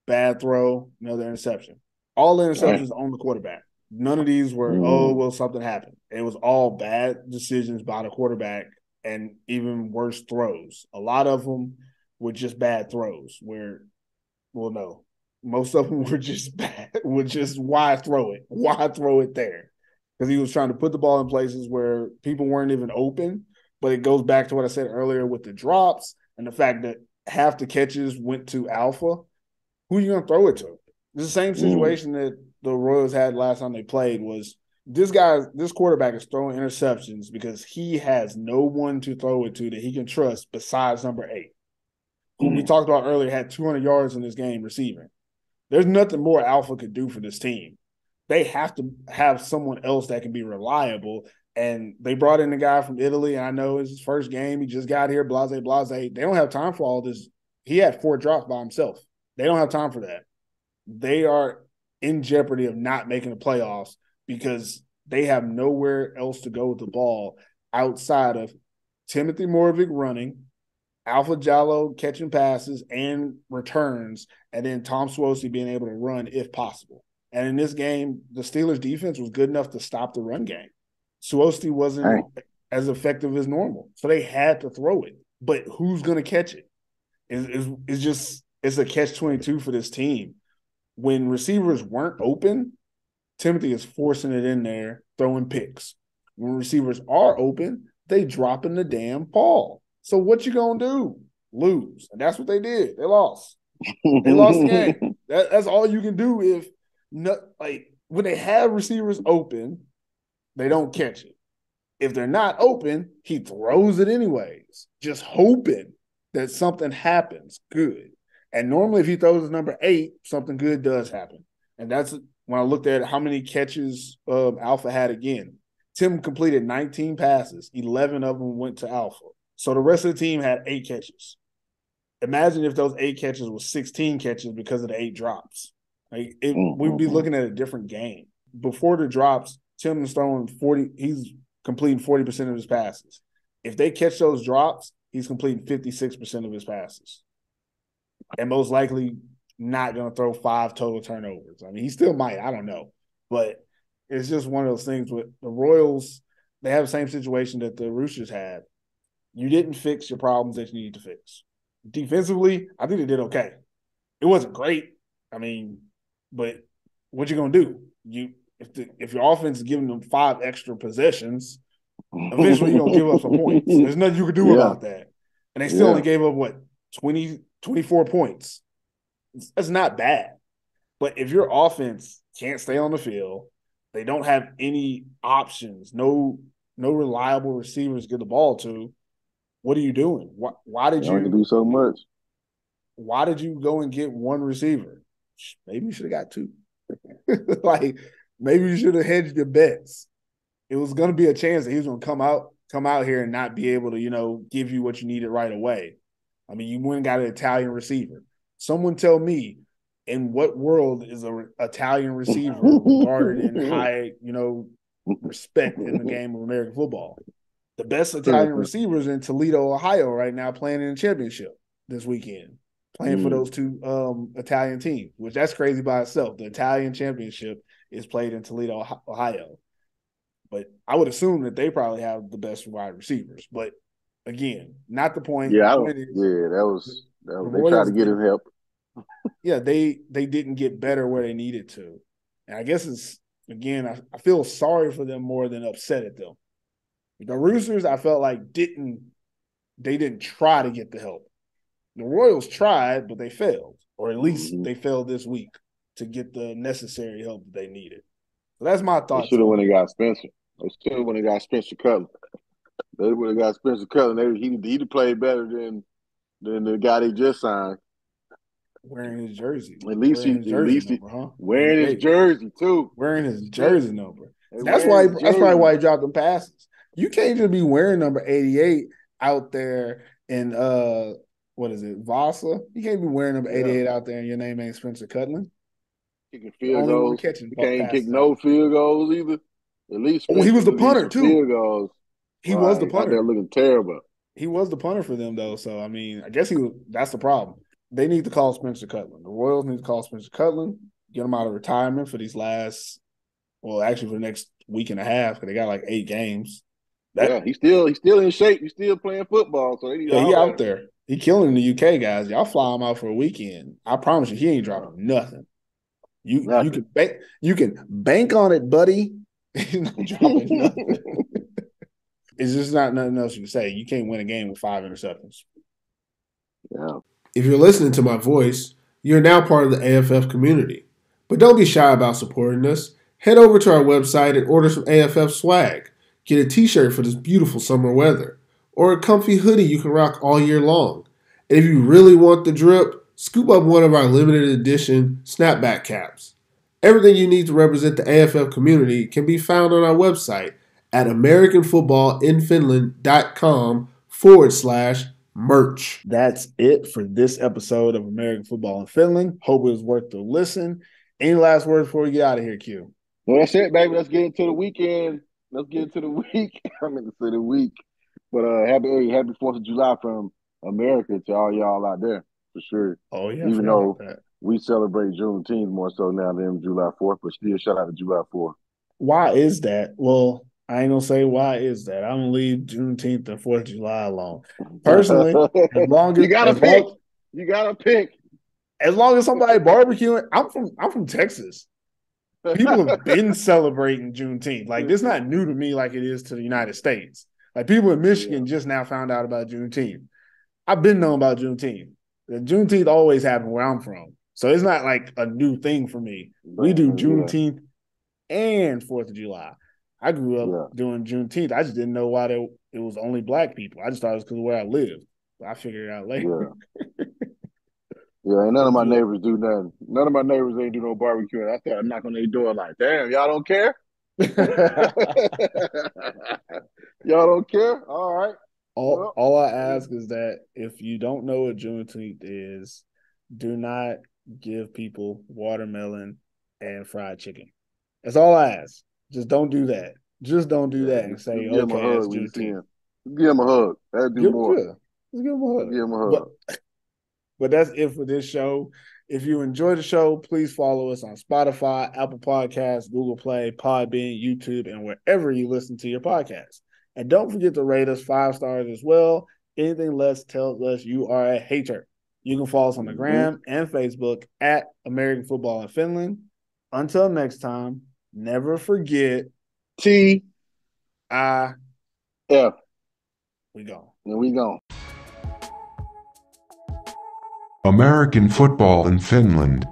Bad throw. Another interception. All the interceptions on the quarterback. None of these were, something happened. It was all bad decisions by the quarterback and even worse throws. A lot of them were just bad throws no. Most of them were just bad. Why throw it? Why throw it there? Because he was trying to put the ball in places where people weren't even open. But it goes back to what I said earlier with the drops and the fact that half the catches went to Alpha. Who are you going to throw it to? It's the same situation that the Royals had last time they played. Was this quarterback is throwing interceptions because he has no one to throw it to that he can trust besides number 8, who we talked about earlier had 200 yards in this game receiving. There's nothing more Alpha could do for this team. They have to have someone else that can be reliable. And they brought in a guy from Italy, and I know it's his first game. He just got here, blase. They don't have time for all this he had 4 drops by himself. They don't have time for that. They are in jeopardy of not making the playoffs because they have nowhere else to go with the ball outside of Timothy Moravec running, Alpha Jallo catching passes and returns, and then Tom Swosi being able to run if possible. And in this game, the Steelers' defense was good enough to stop the run game. Swosi wasn't as effective as normal, so they had to throw it. But who's going to catch it? It's a catch-22 for this team. When receivers weren't open, Timothy is forcing it in there, throwing picks. When receivers are open, they dropping the damn ball. So what you gonna do? Lose. And that's what they did. They lost. They lost the game. That's all you can do if when they have receivers open, they don't catch it. If they're not open, he throws it anyways, just hoping that something happens good. And normally if he throws number 8, something good does happen. And that's when I looked at how many catches Alpha had again. Tim completed 19 passes. 11 of them went to Alpha. So the rest of the team had 8 catches. Imagine if those 8 catches were 16 catches because of the 8 drops. We'd be looking at a different game. Before the drops, Tim is throwing 40. He's completing 40% of his passes. If they catch those drops, he's completing 56% of his passes. And most likely not going to throw 5 total turnovers. I mean, he still might. I don't know. But it's just one of those things with the Royals. They have the same situation that the Roosters had. You didn't fix your problems that you needed to fix. Defensively, I think they did okay. It wasn't great. I mean, but what you going to do? If your offense is giving them 5 extra possessions, eventually you're going to give up some points. There's nothing you can do about that. And they still only gave up, 24 points. That's not bad. But if your offense can't stay on the field, they don't have any options, no reliable receivers to get the ball to, what are you doing? Why did you do so much? Why did you go and get 1 receiver? Maybe you should have got 2. Maybe you should have hedged your bets. It was going to be a chance that he was going to come out here and not be able to, give you what you needed right away. I mean, you went and got an Italian receiver. Someone tell me, in what world is an Italian receiver regarded in high, respect in the game of American football? The best Italian receivers in Toledo, Ohio right now playing in the championship this weekend, playing for those 2 Italian teams, which that's crazy by itself. The Italian championship is played in Toledo, Ohio. But I would assume that they probably have the best wide receivers. But again, not the point. Yeah, they tried to get him help. Yeah, they didn't get better where they needed to. And I guess I feel sorry for them more than upset at them. The Roosters, I felt like they didn't try to get the help. The Royals tried, but they failed. Or at least they failed this week to get the necessary help that they needed. So that's my thoughts. They should have went and got Spencer. They should have went and got Spencer Cutler. They would have got Spencer Cutler. He'd have played better than the guy they just signed. Wearing his jersey. Wearing his jersey too. Wearing his jersey number. That's probably why he dropped them passes. You can't just be wearing number 88 out there in what is it, Vasa? You can't be wearing number 88 out there and your name ain't Spencer Cutler. Kicking field goals. You can't kick no field goals either. At least he was the punter too. Field goals. He was the punter. They're looking terrible. He was the punter for them though. So I mean, I guess that's the problem. They need to call Spencer Cutler. The Royals need to call Spencer Cutler, get him out of retirement for for the next week and a half, because they got 8 games. He's still in shape. He's still playing football. So he out there. He killing in the UK, guys. Y'all fly him out for a weekend. I promise you, he ain't dropping nothing. You can bank on it, buddy. He's not dropping nothing. It's just not nothing else you can say. You can't win a game with 5 interceptions. Yeah. If you're listening to my voice, you're now part of the AFF community. But don't be shy about supporting us. Head over to our website and order some AFF swag. Get a t-shirt for this beautiful summer weather, or a comfy hoodie you can rock all year long. And if you really want the drip, scoop up one of our limited edition snapback caps. Everything you need to represent the AFF community can be found on our website at AmericanFootballInFinland.com/ merch. That's it for this episode of American Football in Finland. Hope it was worth the listen. Any last words before we get out of here, Q? Well, that's it, baby. Let's get into the weekend. Let's get into the week. I meant to say the week. But happy 4th of July from America to all y'all out there, for sure. Oh, yeah. Even though we celebrate Juneteenth more so now than July 4th, but still shout out to July 4th. Why is that? Well, I ain't going to say why is that. I'm going to leave Juneteenth and 4th of July alone. Personally, as long as you got to pick. As long as somebody barbecuing, I'm from Texas. People have been celebrating Juneteenth. Like, this is not new to me like it is to the United States. Like, people in Michigan just now found out about Juneteenth. I've been knowing about Juneteenth. Juneteenth always happened where I'm from. So it's not like a new thing for me. We do Juneteenth and 4th of July. I grew up doing Juneteenth. I just didn't know why it was only black people. I just thought it was because of where I lived. But I figured it out later. Yeah, and none of my neighbors do nothing. None of my neighbors ain't do no barbecue. I started knocking on their door like, damn, y'all don't care? Y'all don't care? All right. All I ask is that if you don't know what Juneteenth is, do not give people watermelon and fried chicken. That's all I ask. Just don't do that. Just don't do that and say, okay, it's Juneteenth. Give him a hug. That'd do more. Just give him a hug. Give him a hug. But that's it for this show. If you enjoy the show, please follow us on Spotify, Apple Podcasts, Google Play, Podbean, YouTube, and wherever you listen to your podcasts. And don't forget to rate us 5 stars as well. Anything less tells us you are a hater. You can follow us on the gram and Facebook at American Football in Finland. Until next time, never forget TIF. We go. And we gone. American Football in Finland.